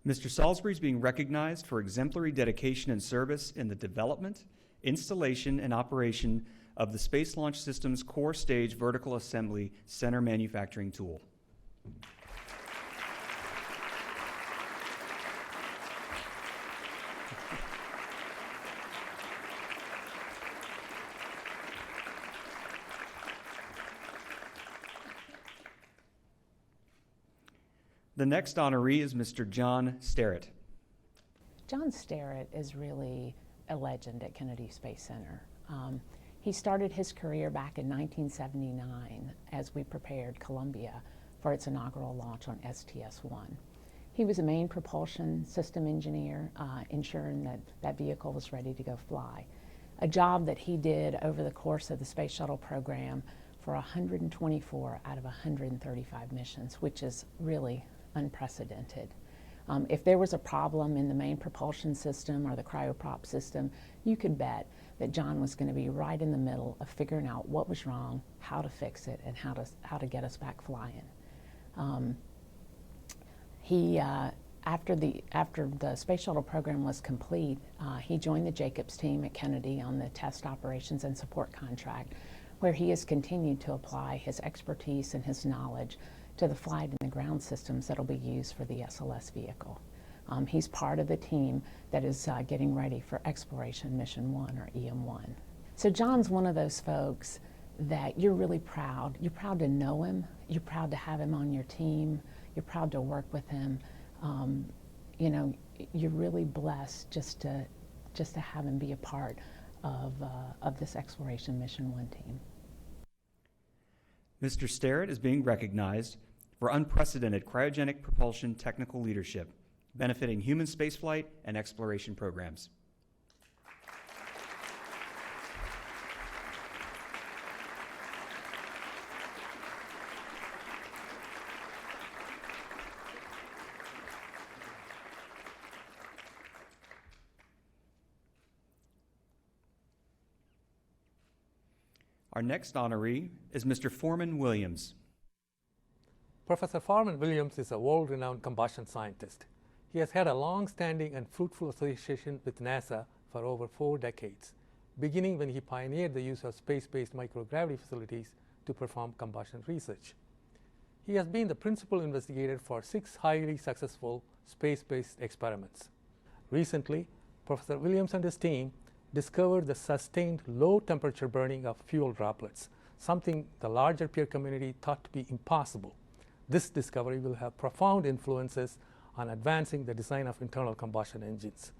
Mr. Salisbury is being recognized for exemplary dedication and service in the development, installation, and operation of the Space Launch System's Core Stage Vertical Assembly Center manufacturing tool. The next honoree is Mr. John Sterrett. John Sterrett is really a legend at Kennedy Space Center. He started his career back in 1979 as we prepared Columbia for its inaugural launch on STS-1. He was a main propulsion system engineer, ensuring that that vehicle was ready to go fly, a job that he did over the course of the Space Shuttle program for 124 out of 135 missions, which is really unprecedented. If there was a problem in the main propulsion system or the cryoprop system, you could bet that John was going to be right in the middle of figuring out what was wrong, how to fix it, and how to get us back flying. After the Space Shuttle program was complete, he joined the Jacobs team at Kennedy on the test operations and support contract, where he has continued to apply his expertise and his knowledge to the flight and the ground systems that will be used for the SLS vehicle. He's part of the team that is getting ready for Exploration Mission 1, or EM1. So John's one of those folks that you're really proud. You're proud to know him. You're proud to have him on your team. You're proud to work with him. You know, you're really blessed just to have him be a part of this Exploration Mission 1 team. Mr. Sterrett is being recognized for unprecedented cryogenic propulsion technical leadership, benefiting human spaceflight and exploration programs. Our next honoree is Mr. Foreman Williams. Professor Foreman Williams is a world-renowned combustion scientist. He has had a long-standing and fruitful association with NASA for over 4 decades, beginning when he pioneered the use of space-based microgravity facilities to perform combustion research. He has been the principal investigator for 6 highly successful space-based experiments. Recently, Professor Williams and his team discovered the sustained low-temperature burning of fuel droplets, something the larger peer community thought to be impossible. This discovery will have profound influences on advancing the design of internal combustion engines.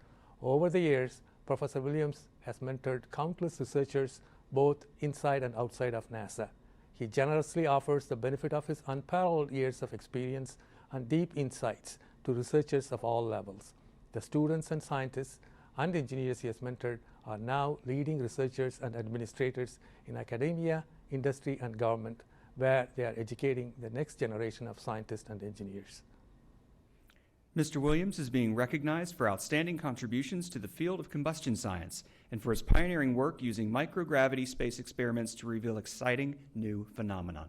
Over the years, Professor Williams has mentored countless researchers both inside and outside of NASA. He generously offers the benefit of his unparalleled years of experience and deep insights to researchers of all levels. The students and scientists and engineers he has mentored are now leading researchers and administrators in academia, industry, and government, where they are educating the next generation of scientists and engineers. Mr. Williams is being recognized for outstanding contributions to the field of combustion science and for his pioneering work using microgravity space experiments to reveal exciting new phenomena.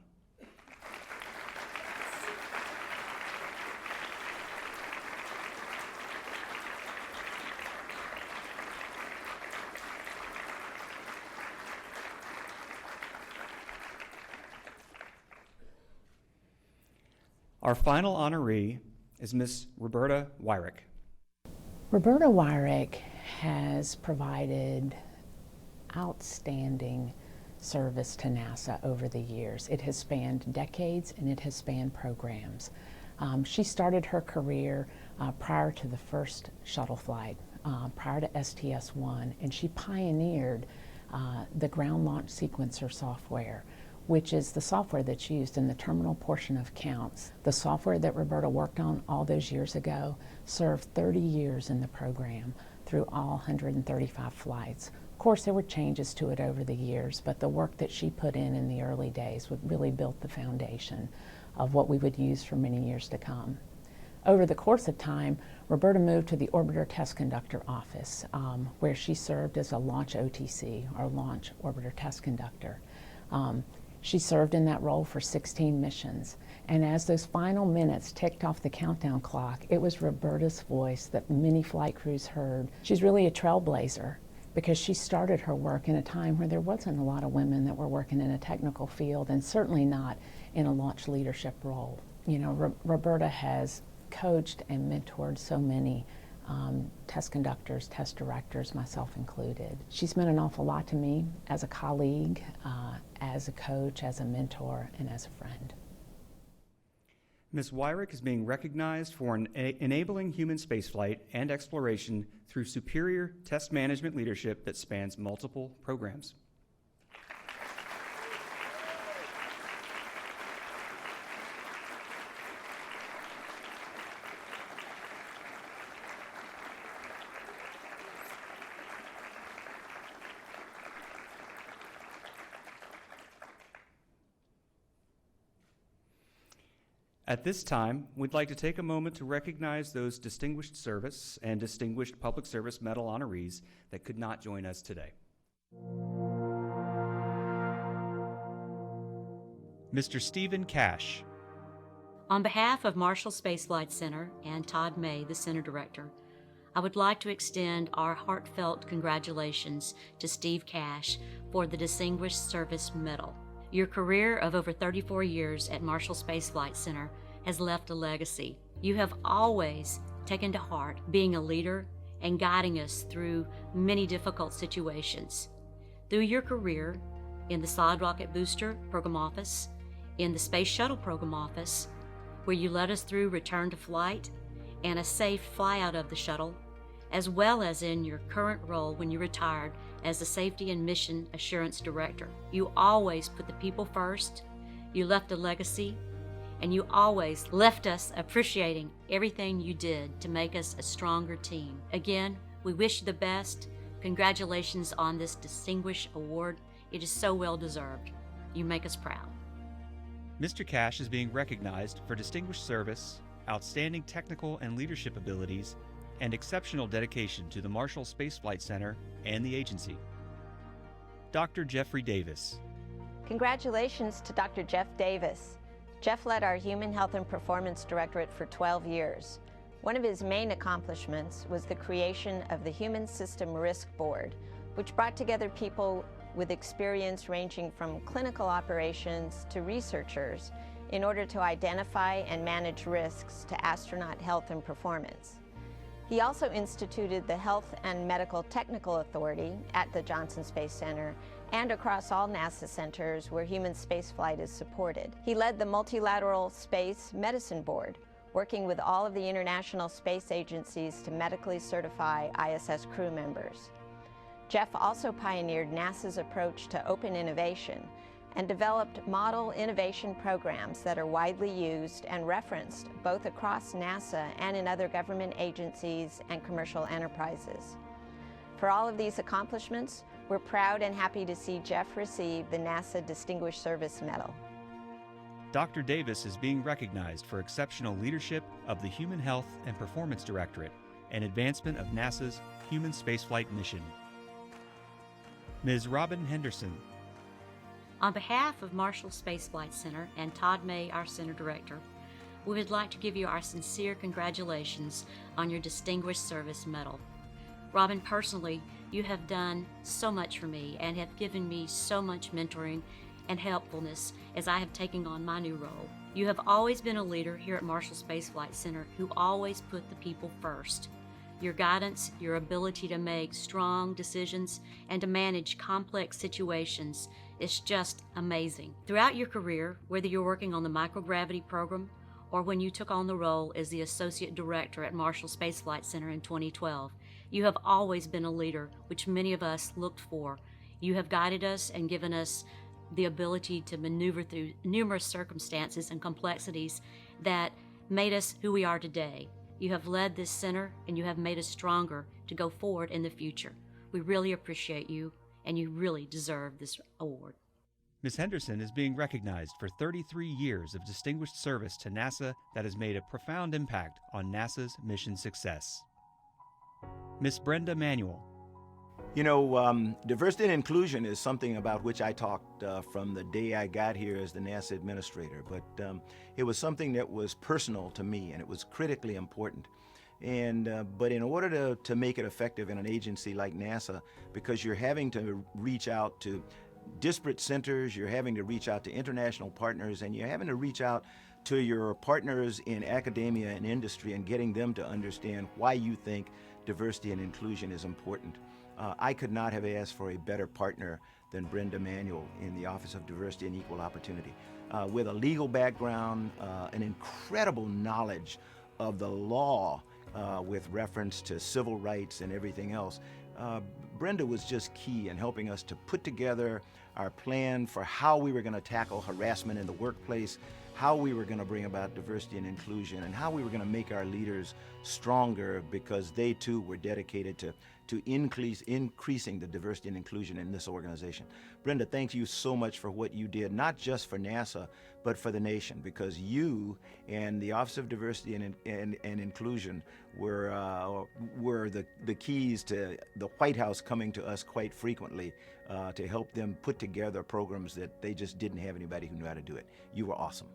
Our final honoree is Ms. Roberta Wyrick. Roberta Wyrick has provided outstanding service to NASA over the years. It has spanned decades and it has spanned programs. She started her career prior to the first shuttle flight, prior to STS-1, and she pioneered the ground launch sequencer software, which is the software that's used in the terminal portion of counts. The software that Roberta worked on all those years ago served 30 years in the program through all 135 flights. Of course, there were changes to it over the years, but the work that she put in the early days would really built the foundation of what we would use for many years to come. Over the course of time, Roberta moved to the Orbiter Test Conductor office, where she served as a launch OTC, or Launch Orbiter Test Conductor. She served in that role for 16 missions, and as those final minutes ticked off the countdown clock, it was Roberta's voice that many flight crews heard. She's really a trailblazer because she started her work in a time where there wasn't a lot of women that were working in a technical field, and certainly not in a launch leadership role. You know, Roberta has coached and mentored so many test conductors, test directors, myself included. She's meant an awful lot to me as a colleague, as a coach, as a mentor, and as a friend. Ms. Wyrick is being recognized for enabling human spaceflight and exploration through superior test management leadership that spans multiple programs. At this time, we'd like to take a moment to recognize those Distinguished Service and Distinguished Public Service Medal honorees that could not join us today. Mr. Stephen Cash. On behalf of Marshall Space Flight Center and Todd May, the Center Director, I would like to extend our heartfelt congratulations to Steve Cash for the Distinguished Service Medal. Your career of over 34 years at Marshall Space Flight Center has left a legacy. You have always taken to heart being a leader and guiding us through many difficult situations. Through your career in the Solid Rocket Booster Program Office, in the Space Shuttle Program Office, where you led us through return to flight and a safe flyout of the shuttle, as well as in your current role when you retired as the Safety and Mission Assurance Director. You always put the people first, you left a legacy, and you always left us appreciating everything you did to make us a stronger team. Again, we wish you the best. Congratulations on this distinguished award. It is so well deserved. You make us proud. Mr. Cash is being recognized for distinguished service, outstanding technical and leadership abilities, and exceptional dedication to the Marshall Space Flight Center and the agency. Dr. Jeffrey Davis. Congratulations to Dr. Jeff Davis. Jeff led our Human Health and Performance Directorate for 12 years. One of his main accomplishments was the creation of the Human System Risk Board, which brought together people with experience ranging from clinical operations to researchers in order to identify and manage risks to astronaut health and performance. He also instituted the Health and Medical Technical Authority at the Johnson Space Center and across all NASA centers where human spaceflight is supported. He led the Multilateral Space Medicine Board, working with all of the international space agencies to medically certify ISS crew members. Jeff also pioneered NASA's approach to open innovation and developed model innovation programs that are widely used and referenced both across NASA and in other government agencies and commercial enterprises. For all of these accomplishments, we're proud and happy to see Jeff receive the NASA Distinguished Service Medal. Dr. Davis is being recognized for exceptional leadership of the Human Health and Performance Directorate and advancement of NASA's human spaceflight mission. Ms. Robin Henderson. On behalf of Marshall Space Flight Center and Todd May, our Center Director, we would like to give you our sincere congratulations on your Distinguished Service Medal. Robin, personally, you have done so much for me and have given me so much mentoring and helpfulness as I have taken on my new role. You have always been a leader here at Marshall Space Flight Center who always put the people first. Your guidance, your ability to make strong decisions, and to manage complex situations is just amazing. Throughout your career, whether you're working on the microgravity program or when you took on the role as the Associate Director at Marshall Space Flight Center in 2012, you have always been a leader, which many of us looked for. You have guided us and given us the ability to maneuver through numerous circumstances and complexities that made us who we are today. You have led this center and you have made us stronger to go forward in the future. We really appreciate you and you really deserve this award. Ms. Henderson is being recognized for 33 years of distinguished service to NASA that has made a profound impact on NASA's mission success. Ms. Brenda Manuel. You know, diversity and inclusion is something about which I talked from the day I got here as the NASA administrator, but it was something that was personal to me and it was critically important. But in order to make it effective in an agency like NASA, because you're having to reach out to disparate centers, you're having to reach out to international partners, and you're having to reach out to your partners in academia and industry and getting them to understand why you think diversity and inclusion is important. I could not have asked for a better partner than Brenda Manuel in the Office of Diversity and Equal Opportunity. With a legal background, an incredible knowledge of the law with reference to civil rights and everything else, Brenda was just key in helping us to put together our plan for how we were going to tackle harassment in the workplace, how we were going to bring about diversity and inclusion, and how we were going to make our leaders stronger because they too were dedicated to increasing the diversity and inclusion in this organization. Brenda, thank you so much for what you did, not just for NASA, but for the nation, because you and the Office of Diversity and Inclusion were the keys to the White House coming to us quite frequently to help them put together programs that they just didn't have anybody who knew how to do it. You were awesome.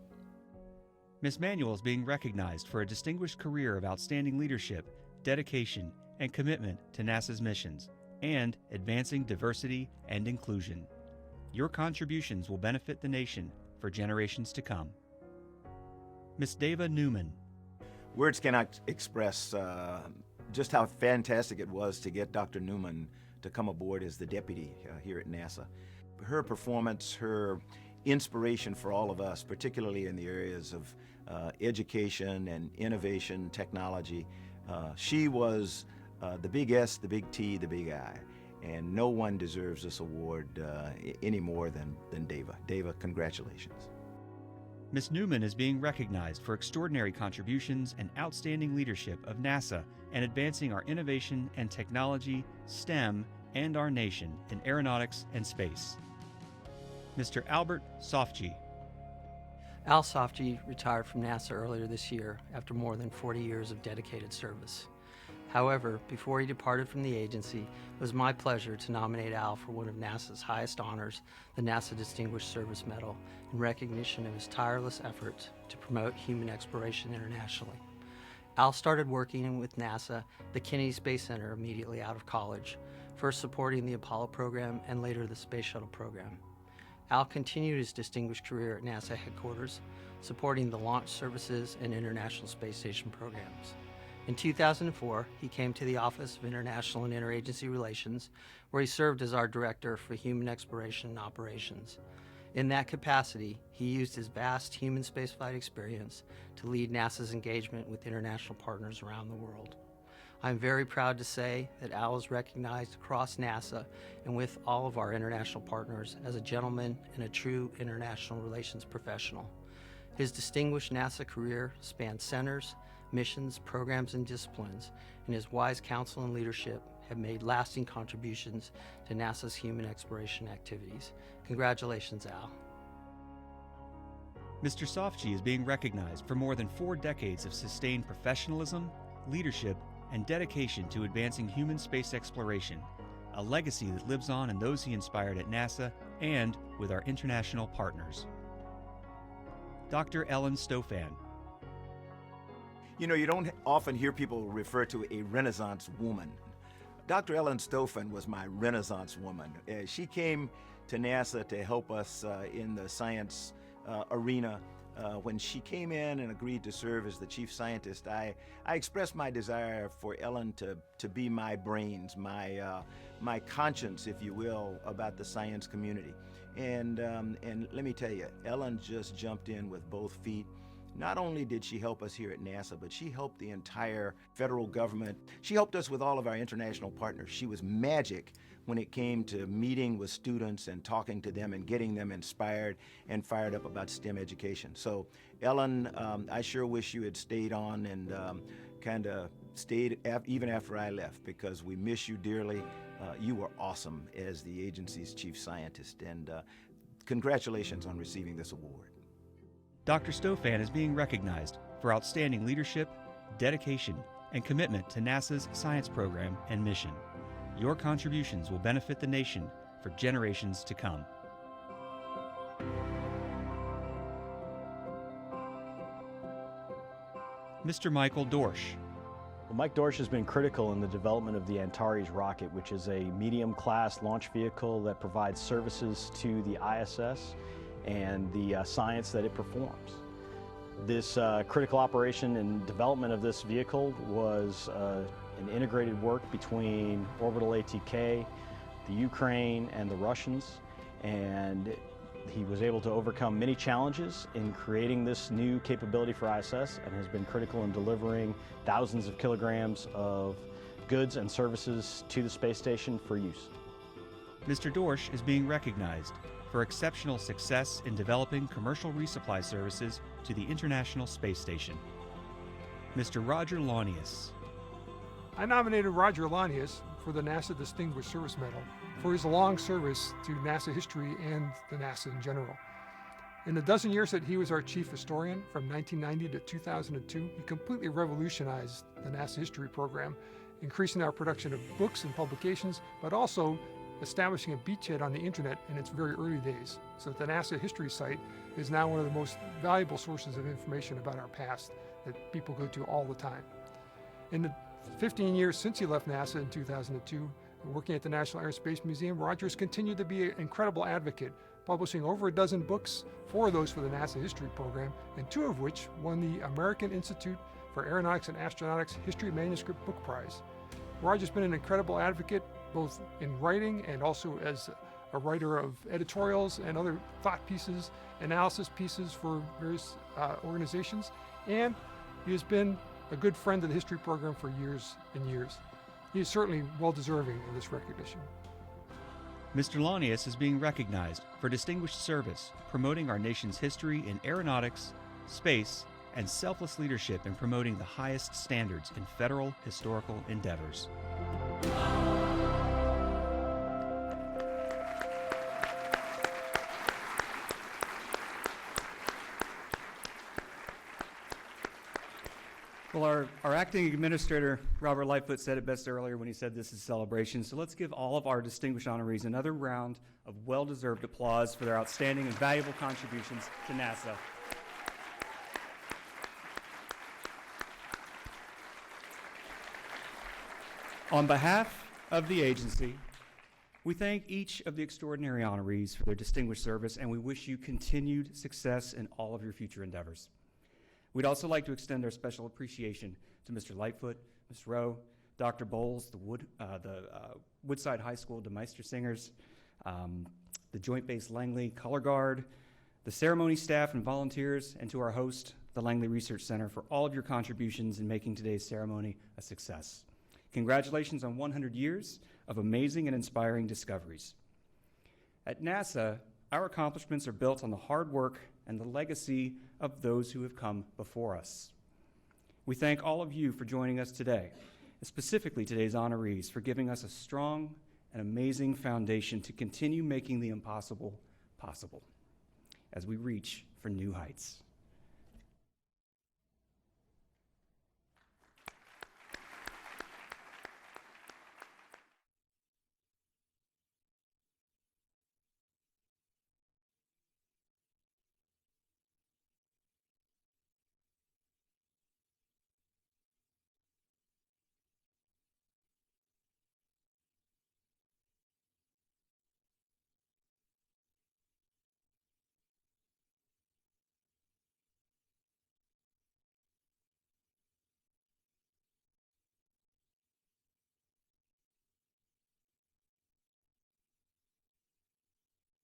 Ms. Manuel is being recognized for a distinguished career of outstanding leadership, dedication, and commitment to NASA's missions, and advancing diversity and inclusion. Your contributions will benefit the nation for generations to come. Ms. Deva Newman. Words cannot express just how fantastic it was to get Dr. Newman to come aboard as the deputy here at NASA. Her performance, her inspiration for all of us, particularly in the areas of education and innovation, technology. She was the big S, the big T, the big I. And no one deserves this award any more than Deva. Deva, congratulations. Ms. Newman is being recognized for extraordinary contributions and outstanding leadership of NASA and advancing our innovation and technology, STEM, and our nation in aeronautics and space. Mr. Albert Sofji. Al Sofji retired from NASA earlier this year after more than 40 years of dedicated service. However, before he departed from the agency, it was my pleasure to nominate Al for one of NASA's highest honors, the NASA Distinguished Service Medal, in recognition of his tireless efforts to promote human exploration internationally. Al started working with NASA, the Kennedy Space Center, immediately out of college, first supporting the Apollo program and later the Space Shuttle program. Al continued his distinguished career at NASA headquarters, supporting the launch services and International Space Station programs. In 2004, he came to the Office of International and Interagency Relations, where he served as our Director for Human Exploration and Operations. In that capacity, he used his vast human spaceflight experience to lead NASA's engagement with international partners around the world. I'm very proud to say that Al is recognized across NASA and with all of our international partners as a gentleman and a true international relations professional. His distinguished NASA career spans centers, missions, programs, and disciplines, and his wise counsel and leadership have made lasting contributions to NASA's human exploration activities. Congratulations, Al. Mr. Sofji is being recognized for more than 4 decades of sustained professionalism, leadership, and dedication to advancing human space exploration, a legacy that lives on in those he inspired at NASA and with our international partners. Dr. Ellen Stofan. You know, you don't often hear people refer to a Renaissance woman. Dr. Ellen Stofan was my Renaissance woman. She came to NASA to help us in the science arena. When she came in and agreed to serve as the chief scientist, I expressed my desire for Ellen to be my brains, my conscience, if you will, about the science community. And let me tell you, Ellen just jumped in with both feet. Not only did she help us here at NASA, but she helped the entire federal government. She helped us with all of our international partners. She was magic when it came to meeting with students and talking to them and getting them inspired and fired up about STEM education. So, Ellen, I sure wish you had stayed on and kind of stayed even after I left, because we miss you dearly. You were awesome as the agency's chief scientist, and congratulations on receiving this award. Dr. Stofan is being recognized for outstanding leadership, dedication, and commitment to NASA's science program and mission. Your contributions will benefit the nation for generations to come. Mr. Michael Dorsch. Well, Mike Dorsch has been critical in the development of the Antares rocket, which is a medium-class launch vehicle that provides services to the ISS and the science that it performs. This critical operation and development of this vehicle was an integrated work between Orbital ATK, the Ukraine, and the Russians, and he was able to overcome many challenges in creating this new capability for ISS and has been critical in delivering thousands of kilograms of goods and services to the space station for use. Mr. Dorsch is being recognized for exceptional success in developing commercial resupply services to the International Space Station. Mr. Roger Launius. I nominated Roger Launius for the NASA Distinguished Service Medal for his long service to NASA history and the NASA in general. In the dozen years that he was our chief historian, from 1990 to 2002, he completely revolutionized the NASA history program, increasing our production of books and publications, but also establishing a beachhead on the internet in its very early days, so that the NASA history site is now one of the most valuable sources of information about our past that people go to all the time. In the 15 years since he left NASA in 2002, working at the National Air and Space Museum, Roger's continued to be an incredible advocate, publishing over a dozen books, 4 of those for the NASA history program, and 2 of which won the American Institute for Aeronautics and Astronautics History Manuscript Book Prize. Roger's been an incredible advocate, both in writing and also as a writer of editorials and other thought pieces, analysis pieces for various organizations, and he has been a good friend of the history program for years and years. He is certainly well deserving of this recognition. Mr. Launius is being recognized for distinguished service promoting our nation's history in aeronautics, space, and selfless leadership in promoting the highest standards in federal historical endeavors. Well, our acting administrator, Robert Lightfoot, said it best earlier when he said this is celebration. So let's give all of our distinguished honorees another round of well-deserved applause for their outstanding and valuable contributions to NASA. On behalf of the agency, we thank each of the extraordinary honorees for their distinguished service, and we wish you continued success in all of your future endeavors. We'd also like to extend our special appreciation to Mr. Lightfoot, Ms. Rowe, Dr. Bowles, the Woodside High School DeMeister Singers, the Joint Base Langley Color Guard, the ceremony staff and volunteers, and to our host, the Langley Research Center, for all of your contributions in making today's ceremony a success. Congratulations on 100 years of amazing and inspiring discoveries. At NASA, our accomplishments are built on the hard work and the legacy of those who have come before us. We thank all of you for joining us today, and specifically today's honorees for giving us a strong and amazing foundation to continue making the impossible possible as we reach for new heights.